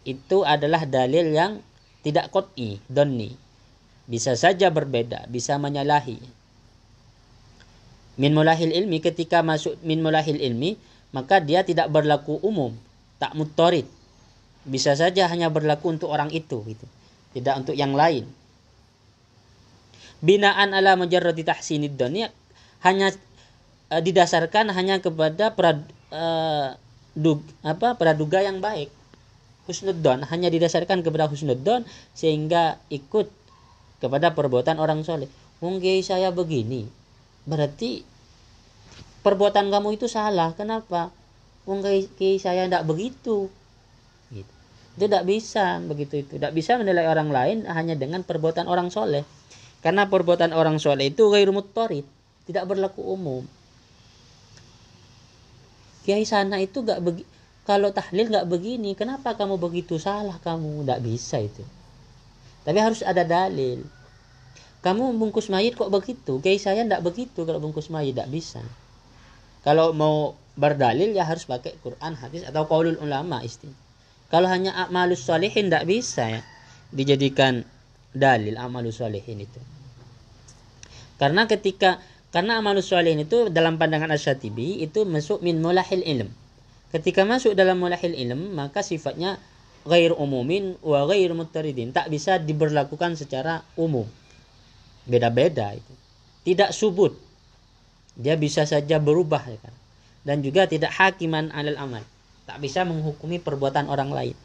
itu adalah dalil yang tidak qat'i, dhanni. Bisa saja berbeda, bisa menyalahi. Min mulahil ilmi, ketika masuk min mulahil ilmi, maka dia tidak berlaku umum, tak muttarid. Bisa saja hanya berlaku untuk orang itu gitu. Tidak untuk yang lain. Binaan ala mujarradi tahsinid dhanni hanya didasarkan hanya kepada praduga yang baik. Husnudzon hanya didasarkan kepada husnudzon sehingga ikut kepada perbuatan orang soleh. Mungkin saya begini, berarti perbuatan kamu itu salah. Kenapa? Mungkin saya tidak begitu. Gitu. Itu tidak bisa begitu itu. Tidak bisa menilai orang lain hanya dengan perbuatan orang soleh. Karena perbuatan orang soleh itu ghairu muttarid, tidak berlaku umum. Kiai sana itu kalau tahlil nggak begini, kenapa kamu begitu, salah kamu, nggak bisa itu. Tapi harus ada dalil. Kamu bungkus mayit kok begitu? Kiai saya tidak begitu kalau bungkus mayit, tidak bisa. Kalau mau berdalil ya harus pakai Quran, hadis atau qaulul ulama istilah. Kalau hanya a'malus sholihin tidak bisa ya dijadikan dalil a'malus sholihin itu. Karena amalus sholihin itu dalam pandangan Asy-Syatibi itu masuk min mulahil ilm. Ketika masuk dalam mulahil ilm maka sifatnya ghair umumin wa ghair muttaridin, tak bisa diberlakukan secara umum. Beda-beda itu. Tidak subut. Dia bisa saja berubah ya kan. Dan juga tidak hakiman alal amal. Tak bisa menghukumi perbuatan orang lain.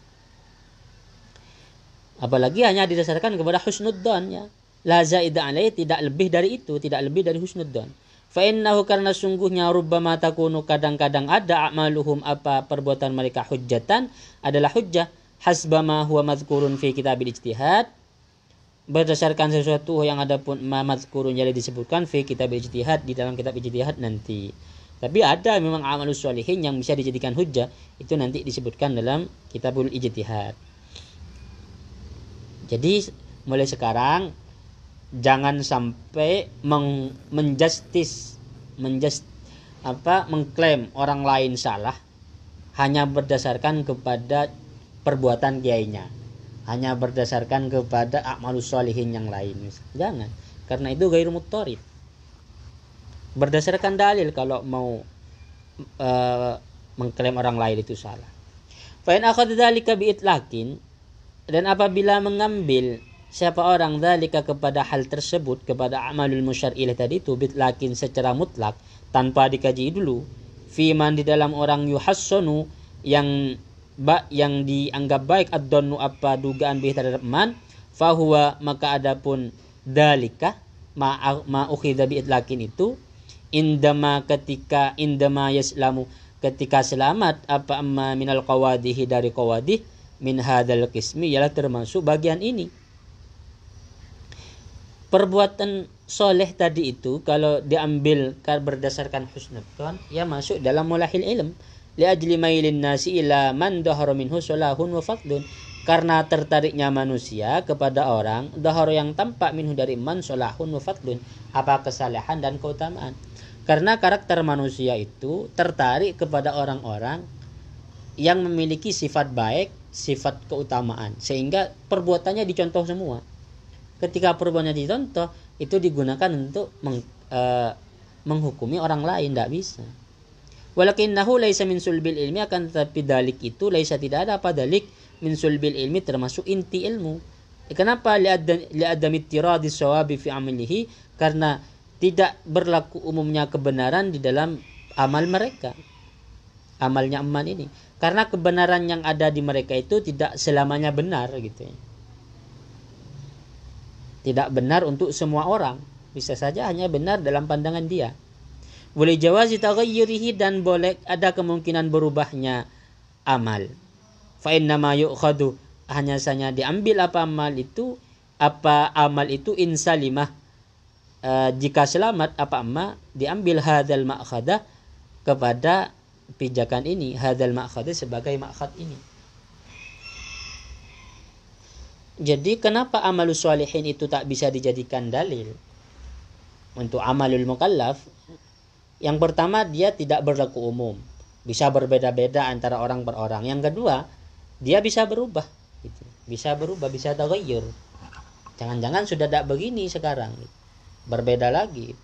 Apalagi hanya didasarkan kepada husnudzon ya. La zaida alaihi, tidak lebih dari itu, tidak lebih dari husnudzon. Fa innahu, karena sungguhnya rubbama takunu, kadang-kadang ada a'maluhum, apa perbuatan mereka, hujjatan, adalah hujjah hasbama huwa madhkurun fi kitabil ijtihad, berdasarkan sesuatu yang ada pun mazkurun jadi disebutkan fi kitabil ijtihad, di dalam kitab ijtihad nanti. Tapi ada memang amalus sholihin yang bisa dijadikan hujjah, itu nanti disebutkan dalam kitabul ijtihad. Jadi mulai sekarang jangan sampai mengklaim orang lain salah hanya berdasarkan kepada perbuatan kiainya, hanya berdasarkan kepada a'malus sholihin yang lain. Jangan, karena itu ghairu muttarid. Berdasarkan dalil kalau mau mengklaim orang lain itu salah. Fa in akhadha dzalika bi itlaqin, dan apabila mengambil siapa orang dzalika kepada hal tersebut, kepada amalul musyar'ilih tadi itu bitlaqin secara mutlak tanpa dikaji dulu, fi man di dalam orang yuhassanu yang dianggap baik ad-dhannu apa dugaan bih terhadap man, fahuwa maka adapun dzalika ma ukhidha bi itlaqin itu indama yaslamu ketika selamat apa amma minal qawadih dari qawadih min hadzal qismi, ialah termasuk bagian ini. Perbuatan soleh tadi itu kalau diambil berdasarkan husnudzon ya masuk dalam mulahil ilm, li ajli mailin nasi ila man dhahara minhu salahun wa fadlun, karena tertariknya manusia kepada orang dhahara yang tampak minhu dari man salahun wa fadlun, apa kesalehan dan keutamaan. Karena karakter manusia itu tertarik kepada orang-orang yang memiliki sifat baik, sifat keutamaan, sehingga perbuatannya dicontoh semua. Ketika perbuatannya dicontoh, itu digunakan untuk menghukumi orang lain, tidak bisa. Walakinnahu laisa min sulbil ilmi, akan tetapi dalik itu laisa, tidak ada apa dalik min sulbil ilmi, termasuk inti ilmu. Kenapa? Li'adami tiradi shawabi fi amalihi, karena tidak berlaku umumnya kebenaran di dalam amal mereka, amalnya eman ini, karena kebenaran yang ada di mereka itu tidak selamanya benar gitu ya. Tidak benar untuk semua orang, bisa saja hanya benar dalam pandangan dia. Boleh jawazi taghayyurihi, dan boleh ada kemungkinan berubahnya amal. Fa inna ma yu'khadu, hanya saja diambil apa amal itu insalimah, jika selamat apa amma, diambil hadzal ma'khadah kepada pijakan ini, hadzal ma'khadah sebagai ma'khad ini. Jadi kenapa amalus sholihin itu tak bisa dijadikan dalil untuk amalul mukallaf? Yang pertama, dia tidak berlaku umum, bisa berbeda-beda antara orang per orang. Yang kedua, dia bisa berubah gitu. Bisa berubah, bisa taghayyur. Jangan-jangan sudah tak begini sekarang, berbeda lagi.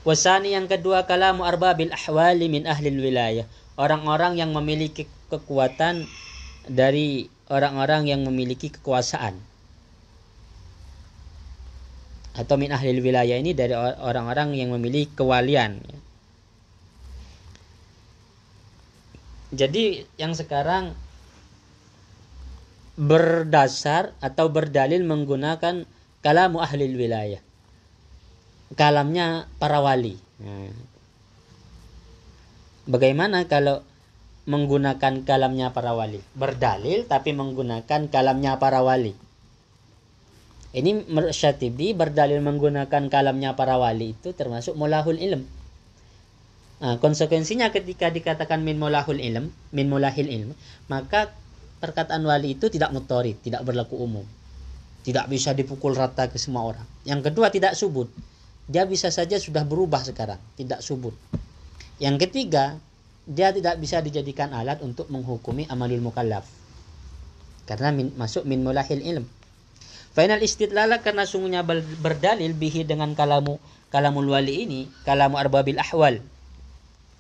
Wasani, yang kedua, kalamu arbabil ahwali min ahlil wilayah, orang-orang yang memiliki kekuatan dari orang-orang yang memiliki kekuasaan, atau min ahlil wilayah ini dari orang-orang yang memiliki kewalian. Jadi yang sekarang berdasar atau berdalil menggunakan kalamu ahlil wilayah, kalamnya para wali. Bagaimana kalau menggunakan kalamnya para wali? Berdalil tapi menggunakan kalamnya para wali. Ini Syatibi berdalil menggunakan kalamnya para wali itu termasuk mulahul ilm. Konsekuensinya ketika dikatakan min mulahil ilm, maka perkataan wali itu tidak mutarid, tidak berlaku umum, tidak bisa dipukul rata ke semua orang. Yang kedua, tidak subut, dia bisa saja sudah berubah sekarang, tidak subut. Yang ketiga, dia tidak bisa dijadikan alat untuk menghukumi amalul mukallaf, karena masuk min mulahil ilm. Final istidlala, karena sungguhnya berdalil bihi dengan kalamul wali ini, kalamu arbabil ahwal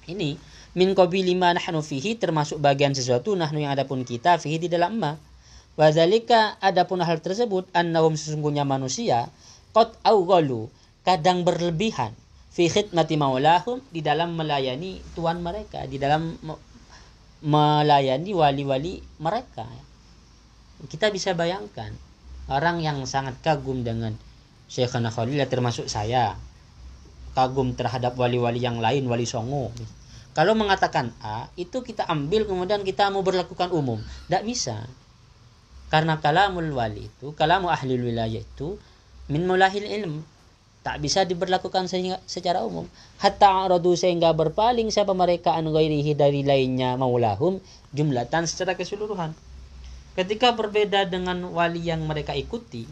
ini, min qabili ma nahnu fihi, termasuk bagian sesuatu nahnu yang adapun kita fihi di dalam ma. Wa dzalika, adapun hal tersebut, annahum sesungguhnya manusia, qad awghalu, kadang berlebihan, fi khidmati maulahum, di dalam melayani tuan mereka, di dalam melayani wali-wali mereka. Kita bisa bayangkan orang yang sangat kagum dengan Syekhana Khalil, termasuk saya, kagum terhadap wali-wali yang lain, wali songo. Kalau mengatakan A, itu kita ambil kemudian kita mau berlakukan umum. Tidak bisa. Karena kalamul wali itu, kalamu ahli wilayah itu, min mulahil ilm. Tak bisa diberlakukan secara umum. Hatta aradu, sehingga berpaling siapa mereka an ghairihi, dari lainnya maulahum, jumlatan secara keseluruhan. Ketika berbeda dengan wali yang mereka ikuti,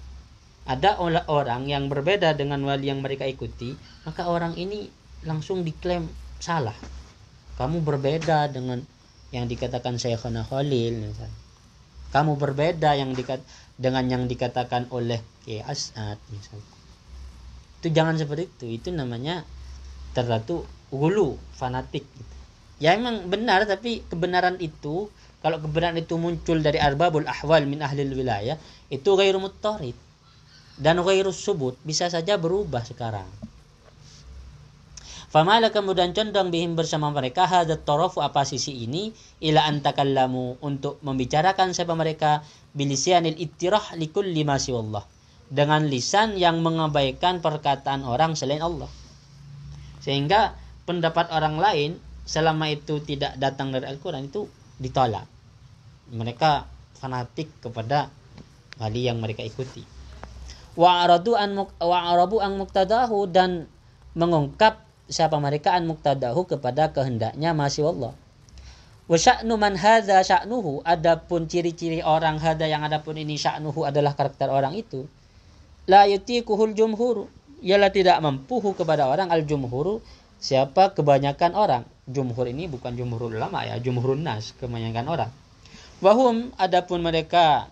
ada orang yang berbeda dengan wali yang mereka ikuti, maka orang ini langsung diklaim salah. Kamu berbeda dengan yang dikatakan Syekhana Khalil, misalnya. Kamu berbeda dengan yang dikatakan oleh Kiai As'ad, misalnya. Itu jangan seperti itu. Itu namanya terlalu hulu, fanatik gitu. Ya memang benar, tapi kebenaran itu, kalau kebenaran itu muncul dari arbabul ahwal min ahlil wilayah, itu ghairu muttarid dan ghairu subut, bisa saja berubah sekarang. Famala, kemudian condong bihim bersama mereka, hadat tarafu, apa sisi ini, ila antakallamu, untuk membicarakan siapa mereka, bilisyanil ittirah likulli ma siwallah, dengan lisan yang mengabaikan perkataan orang selain Allah. Sehingga pendapat orang lain selama itu tidak datang dari Al-Quran itu ditolak. Mereka fanatik kepada wali yang mereka ikuti. Wa'arabu an muqtadahu, dan mengungkap siapa mereka an muqtadahu, kepada kehendaknya masih Allah. Wa sya'nu man hadza sya'nuhu, adapun ciri-ciri orang hadza yang adapun ini sya'nuhu adalah karakter orang itu, la yutiquhul jumhur, ialah tidak mampu kepada orang, al jumhur, siapa kebanyakan orang. Jumhur ini bukan jumhurul ulama ya, jumhurun nas, kebanyakan orang. Wahum, adapun mereka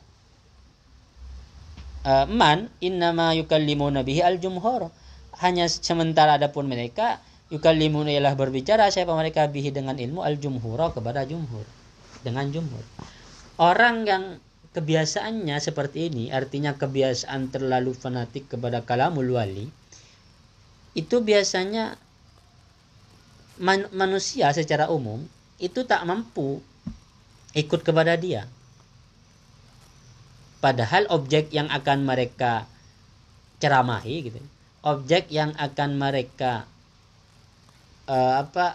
man innama yukallimuna bihi al jumhur, hanya sementara adapun mereka yukallimuna, ialah berbicara siapa mereka bihi dengan ilmu al jumhur, kepada jumhur, dengan jumhur. Orang yang kebiasaannya seperti ini, artinya kebiasaan terlalu fanatik kepada kalamul wali, itu biasanya manusia secara umum itu tak mampu ikut kepada dia. Padahal objek yang akan mereka ceramahi gitu, objek yang akan mereka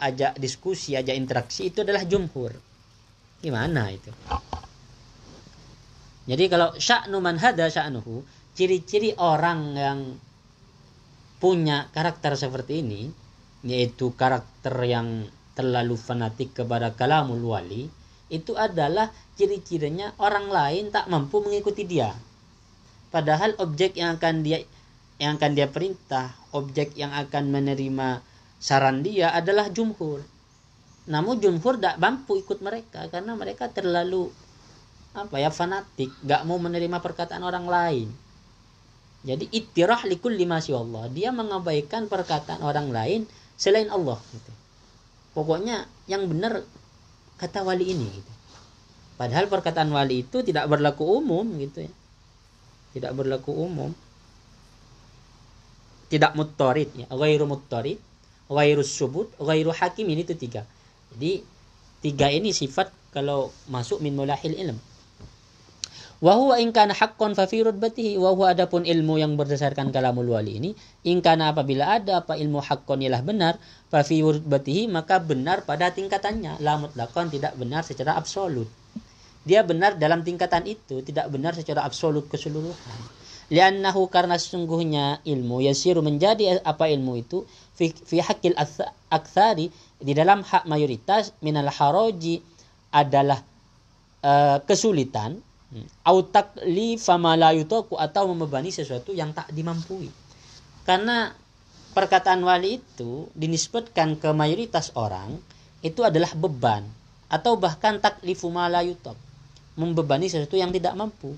ajak diskusi, ajak interaksi itu adalah jumhur. Gimana itu? Jadi kalau sya'nu man hada sya'nuhu, ciri-ciri orang yang punya karakter seperti ini, yaitu karakter yang terlalu fanatik kepada kalamul wali, itu adalah ciri-cirinya orang lain tak mampu mengikuti dia. Padahal objek yang akan dia perintah, objek yang akan menerima saran dia adalah jumhur. Namun jumhur tak mampu ikut mereka karena mereka terlalu fanatik, gak mau menerima perkataan orang lain. Jadi ittirah likulli ma Allah, dia mengabaikan perkataan orang lain selain Allah gitu. Pokoknya yang benar kata wali ini gitu. Padahal perkataan wali itu tidak berlaku umum gitu ya. Tidak berlaku umum. Tidak muttarid ya, ghairu muttarid, ghairu subut, ghairu hakim, ini itu 3. Jadi 3 ini sifat kalau masuk min mulahil ilm. Wa huwa in kana haqqan fa fi rutbatihi, wa huwa adapun ilmu yang berdasarkan kalamul wali ini, in kana apabila ada ilmu haqqan ialah benar, fa fi rutbatihi maka benar pada tingkatannya, la mutlaqan tidak benar secara absolut. Dia benar dalam tingkatan itu, tidak benar secara absolut keseluruhan. Li'annahu karena sesungguhnya ilmu yasiru menjadi ilmu itu fi haqqil aktsari, di dalam hak mayoritas, minal haraji adalah kesulitan, au taklifa ma la yutaqu, atau membebani sesuatu yang tak dimampui. Karena perkataan wali itu dinisbatkan ke mayoritas orang itu adalah beban atau bahkan taklifu ma la yutaq, membebani sesuatu yang tidak mampu.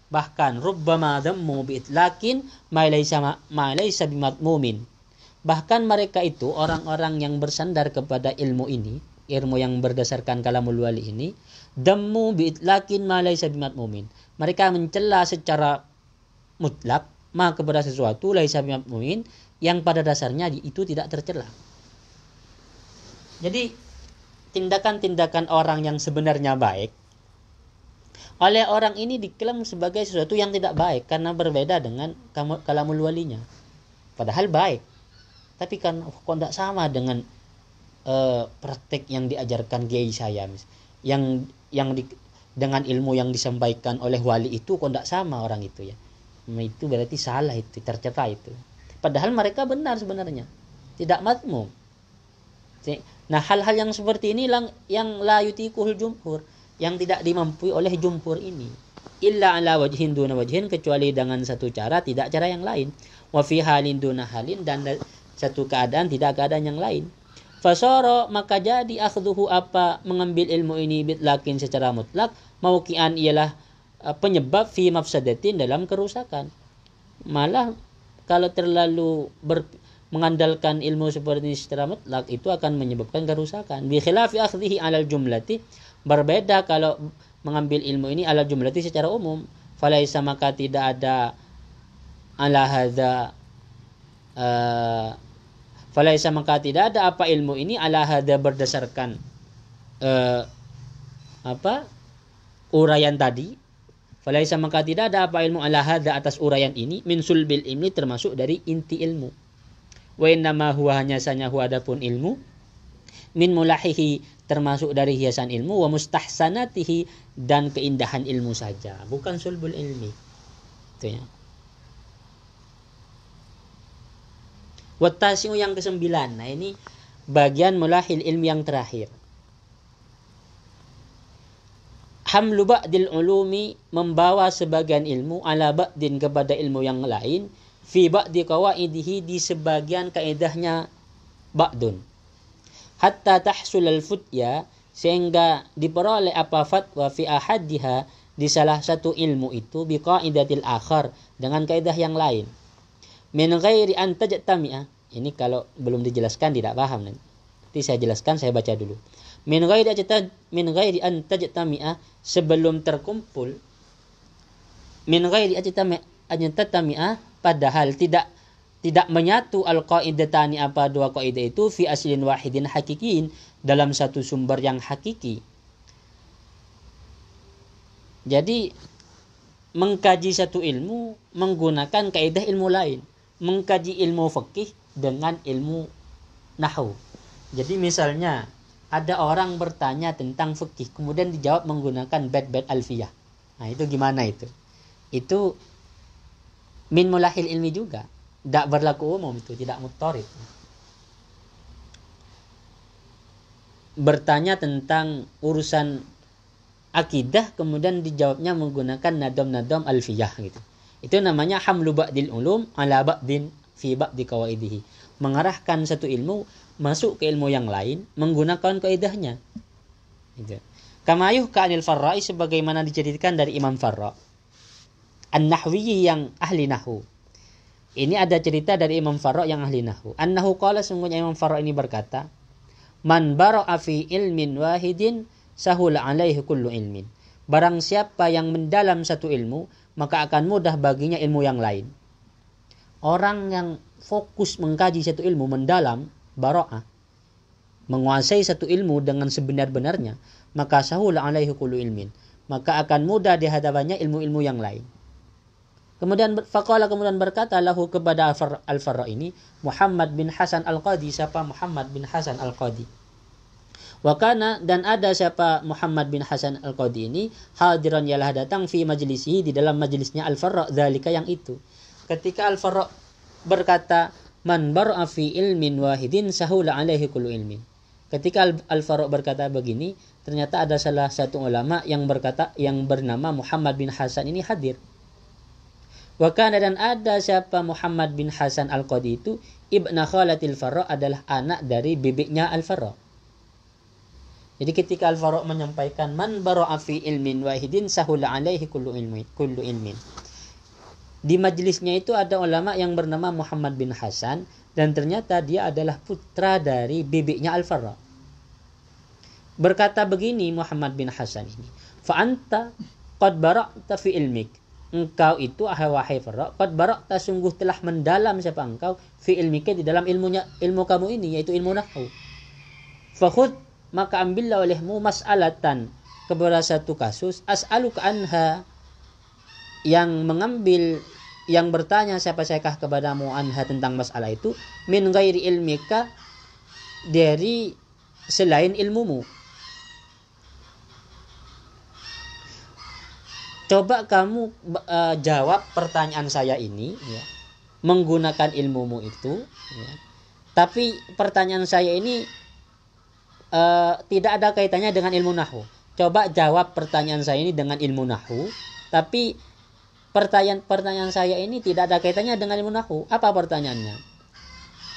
Bahkan rubbama dhammu bi itlaqin ma laysa bimatmumin. Bahkan mereka itu orang-orang yang bersandar kepada ilmu ini, ilmu yang berdasarkan kalamul wali ini, dammu bi'itlakin ma laysa bimatmumin. Mereka mencela secara mutlak ma kepada sesuatu laysa bimatmumin yang pada dasarnya itu tidak tercela. Jadi tindakan-tindakan orang yang sebenarnya baik oleh orang ini diklaim sebagai sesuatu yang tidak baik karena berbeda dengan kalamul walinya. Padahal baik. Tapi kan kok tidak sama dengan praktek yang diajarkan kiai saya, dengan ilmu yang disampaikan oleh wali itu kok tidak sama orang itu ya. Itu berarti salah, itu tercela itu. Padahal mereka benar sebenarnya, tidak matmum. Nah, hal-hal yang seperti ini yang la yutiquhul jumhur, yang tidak dimampui oleh jumhur ini. Illa ala wajhin duna wajhin, kecuali dengan satu cara, tidak cara yang lain. Wa fi halin duna halin, dan satu keadaan tidak keadaan yang lain. Fasara maka jadi akhdhuhu mengambil ilmu ini bitlakin secara mutlak, mauqian ialah penyebab fi mafsadatin dalam kerusakan. Malah kalau terlalu mengandalkan ilmu seperti ini secara mutlak itu akan menyebabkan kerusakan. Bi khilafi akhdhihi alal jumlati, berbeda kalau mengambil ilmu ini alal jumlati secara umum. Falaisa maka tidak ada ala hadza falaisa maka tidak ada ilmu ini ala hadza berdasarkan uraian tadi. Falaisa maka tidak ada ilmu ala hadza atas uraian ini, min sulbil ilmi termasuk dari inti ilmu. Wa innama huwa hanya sanya huwa adapun ilmu, min mulahihi termasuk dari hiasan ilmu, wa mustahsanatihi dan keindahan ilmu saja, bukan sulbul ilmi. Itu ya. Wattasi'u yang ke-9. Nah, ini bagian mulahil ilmi yang terakhir. Hamlu ba'dil ulumi, membawa sebagian ilmu, ala ba'din kepada ilmu yang lain, fi ba'di qawaidihi di sebagian kaidahnya ba'dun. Hatta tahsulal futya, sehingga diperoleh fatwa fi ahadiha di salah satu ilmu itu, bi qaidatil akhar dengan kaidah yang lain. Min ghairi an tajtami'a, ini kalau belum dijelaskan tidak paham nanti saya jelaskan, saya baca dulu. min ghairi an tajtami'a, sebelum terkumpul, min ghairi an tajtami'a, padahal tidak menyatu al-qaidatani, apa dua kaidah itu, fi aslin wahidin hakikin, dalam satu sumber yang hakiki. Jadi mengkaji satu ilmu menggunakan kaidah ilmu lain, mengkaji ilmu fikih dengan ilmu nahwu. Jadi misalnya ada orang bertanya tentang fikih kemudian dijawab menggunakan bait-bait alfiyah. Nah, itu gimana itu? Itu min mulahil ilmi juga. Tidak berlaku umum, itu tidak muttarid. Bertanya tentang urusan akidah kemudian dijawabnya menggunakan nadam-nadam alfiyah gitu. Itu namanya hamlu ba'dil ulum ala ba'din fi ba'di qawaidihi. Mengarahkan satu ilmu masuk ke ilmu yang lain menggunakan kaidahnya. Gitu. Kama yuhka anil Farra'i, sebagaimana diceritakan dari Imam Farra', an-nahwi yang ahli nahwu. Ini ada cerita dari Imam Farra' yang ahli nahwu. Annahu qala, sungguhnya Imam Farra' ini berkata, man bara'a fi ilmin wahidin sahula alaihi kullu ilmin. Barang siapa yang mendalam satu ilmu, maka akan mudah baginya ilmu yang lain. Orang yang fokus mengkaji satu ilmu mendalam, bara'ah, menguasai satu ilmu dengan sebenar-benarnya, maka sahula alaihi kullu ilmin, maka akan mudah di hadapannya ilmu-ilmu yang lain. Kemudian faqala, kemudian berkata lahu kepada Al-Farra ini, Muhammad bin Hasan Al-Qadi. Siapa Muhammad bin Hasan Al-Qadi? Wakana, dan ada siapa Muhammad bin Hasan Al-Qadi ini, hadiran, ialah datang, fi majlisihi, di dalam majlisnya Al-Farra, dzalika, yang itu. Ketika Al-Farra berkata, man bar'a fi ilmin wahidin sahula alaihi kullu ilmin. Ketika Al-Farra berkata begini, ternyata ada salah satu ulama yang berkata, yang bernama Muhammad bin Hasan ini hadir. Wakana, dan ada siapa Muhammad bin Hasan Al-Qadi itu, ibna khalatil Farra, adalah anak dari bibiknya Al-Farra. Jadi ketika Al-Farra menyampaikan man bara'a fi ilmin wahidin sahula alaihi kullu ilmin. Di majlisnya itu ada ulama yang bernama Muhammad bin Hasan, dan ternyata dia adalah putra dari bibiknya Al-Farra. Berkata begini Muhammad bin Hasan ini, fa anta qad bara'ta fi ilmik. Engkau itu wahai Farra, qad bara'ta, sungguh telah mendalam siapa engkau, fi ilmika, di dalam ilmu kamu ini, yaitu ilmu nahwu. Fakhudh, maka ambillah olehmu mas'alatan, kepada satu kasus, as'aluka anha, yang bertanya siapa saykah kepadamu anha, tentang masalah itu, min ghairi ilmika, dari selain ilmumu. Coba kamu jawab pertanyaan saya ini, ya, menggunakan ilmumu itu, ya. Tapi pertanyaan saya ini tidak ada kaitannya dengan ilmu nahwu. Coba jawab pertanyaan saya ini dengan ilmu nahwu, tapi pertanyaan saya ini tidak ada kaitannya dengan ilmu nahwu. Apa pertanyaannya?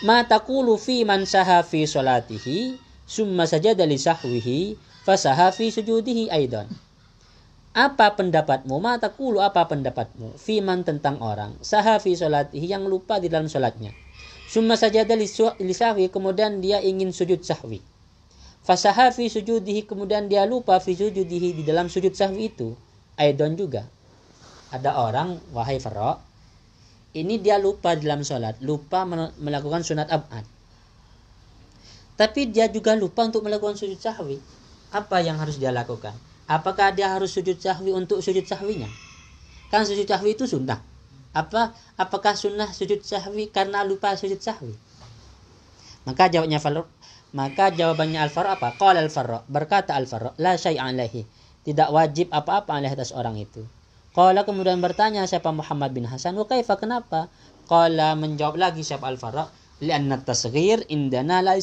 Ma taqulu fi man saha fi salatihi summa sajada li sahwihi fasaha fi sujudihi aidan. Apa pendapatmu? Ma taqulu, apa pendapatmu? Fi man, tentang orang saha fi salatihi, yang lupa di dalam salatnya. Summa sajada li sahwi, kemudian dia ingin sujud sahwi. Fasaha fi sujudihi, kemudian dia lupa fi sujudihi, di dalam sujud sahwi itu. Aidon juga. Ada orang, wahai Farra, ini dia lupa dalam sholat, lupa melakukan sunat ab'ad. Tapi dia juga lupa untuk melakukan sujud sahwi. Apa yang harus dia lakukan? Apakah dia harus sujud sahwi untuk sujud sahwinya? Kan sujud sahwi itu sunnah. Apakah sunnah sujud sahwi karena lupa sujud sahwi? Maka jawabannya Al-Farra apa? Qala Al-Farra, berkata Al-Farra, la syai'an alaihi, tidak wajib apa-apa alaihi atas orang itu. Qala, kemudian bertanya siapa Muhammad bin Hasan, wa kaifa, kenapa? Qala, menjawab lagi siapa Al-Farra, li'anna tasghir indana la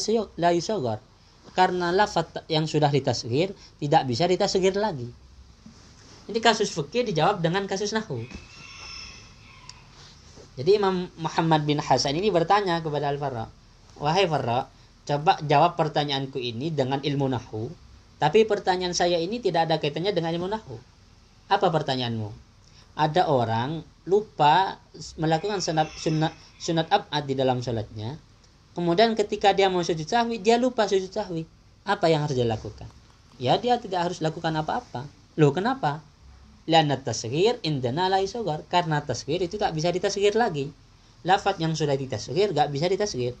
yusaghar, karena lafaz yang sudah ditasghir tidak bisa ditasghir lagi. Jadi kasus fikih dijawab dengan kasus nahwu. Jadi Imam Muhammad bin Hasan ini bertanya kepada Al-Farra, wahai Farra, coba jawab pertanyaanku ini dengan ilmu nahwu, tapi pertanyaan saya ini tidak ada kaitannya dengan ilmu nahwu. Apa pertanyaanmu? Ada orang lupa melakukan sunat ab'ad di dalam sholatnya, kemudian ketika dia mau sujud sahwi, dia lupa sujud sahwi. Apa yang harus dia lakukan? Ya dia tidak harus lakukan apa-apa. Loh kenapa? Lianna tasghir indana la yusaghar. Karena tasghir itu tak bisa ditasghir lagi. Lafaz yang sudah ditasghir gak bisa ditasghir.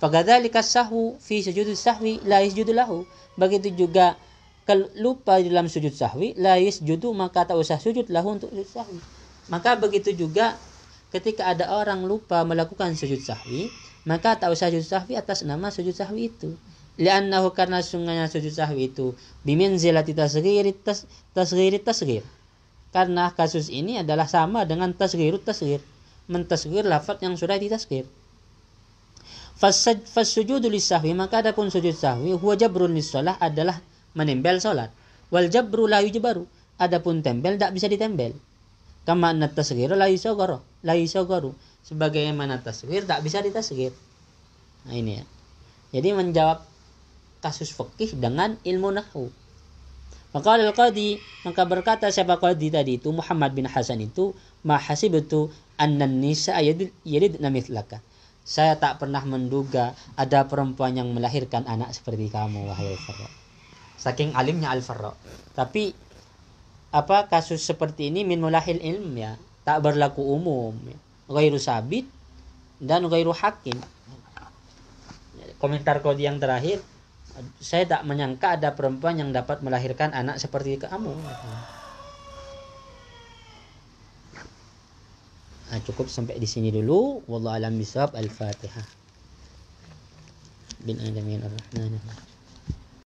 Fakadzalika sahwu fi sujudus sahwi la yasjudu lahu. Begitu juga kalau lupa di dalam sujud sahwi la yasjudu, maka tak usah sujud lahu untuk sujud sahwi. Maka begitu juga ketika ada orang lupa melakukan sujud sahwi, maka tak usah sujud sahwi atas nama sujud sahwi itu. Li'annahu, karena sungguhnya sujud sahwi itu bimanzilati tasghir. Karena kasus ini adalah sama dengan tasghirut tasghir, mentasghir lafaz yang sudah ditasghir. Fasujudu lis-sahwi, maka adapun sujud sahwi huwa jabrun lis-shalah, adalah menembel salat. Wal jabru la yujbaru, adapun tembel tak bisa ditembel. Kama anna tasghir la yusagharu, sebagaimana tasghir tak bisa ditasghir. Nah ini ya. Jadi menjawab kasus fikih dengan ilmu nahwu. Maka al-qadi, maka berkata siapa qadi tadi itu, Muhammad bin Hasan itu, ma hasibtu annan nisa yalidna mithlaka. Saya tak pernah menduga ada perempuan yang melahirkan anak seperti kamu, wahai Al-Farra. Saking alimnya Al-Farra. Tapi kasus seperti ini min mulahil ilm ya, tak berlaku umum ya. Ghairu sabit dan ghairu hakim. Komentar qadi yang terakhir, saya tak menyangka ada perempuan yang dapat melahirkan anak seperti kamu. Nah, cukup sampai di sini dulu. Wallahu a'lam bishawab. Al-Fatihah. Bin Adamin Ar-Rahman.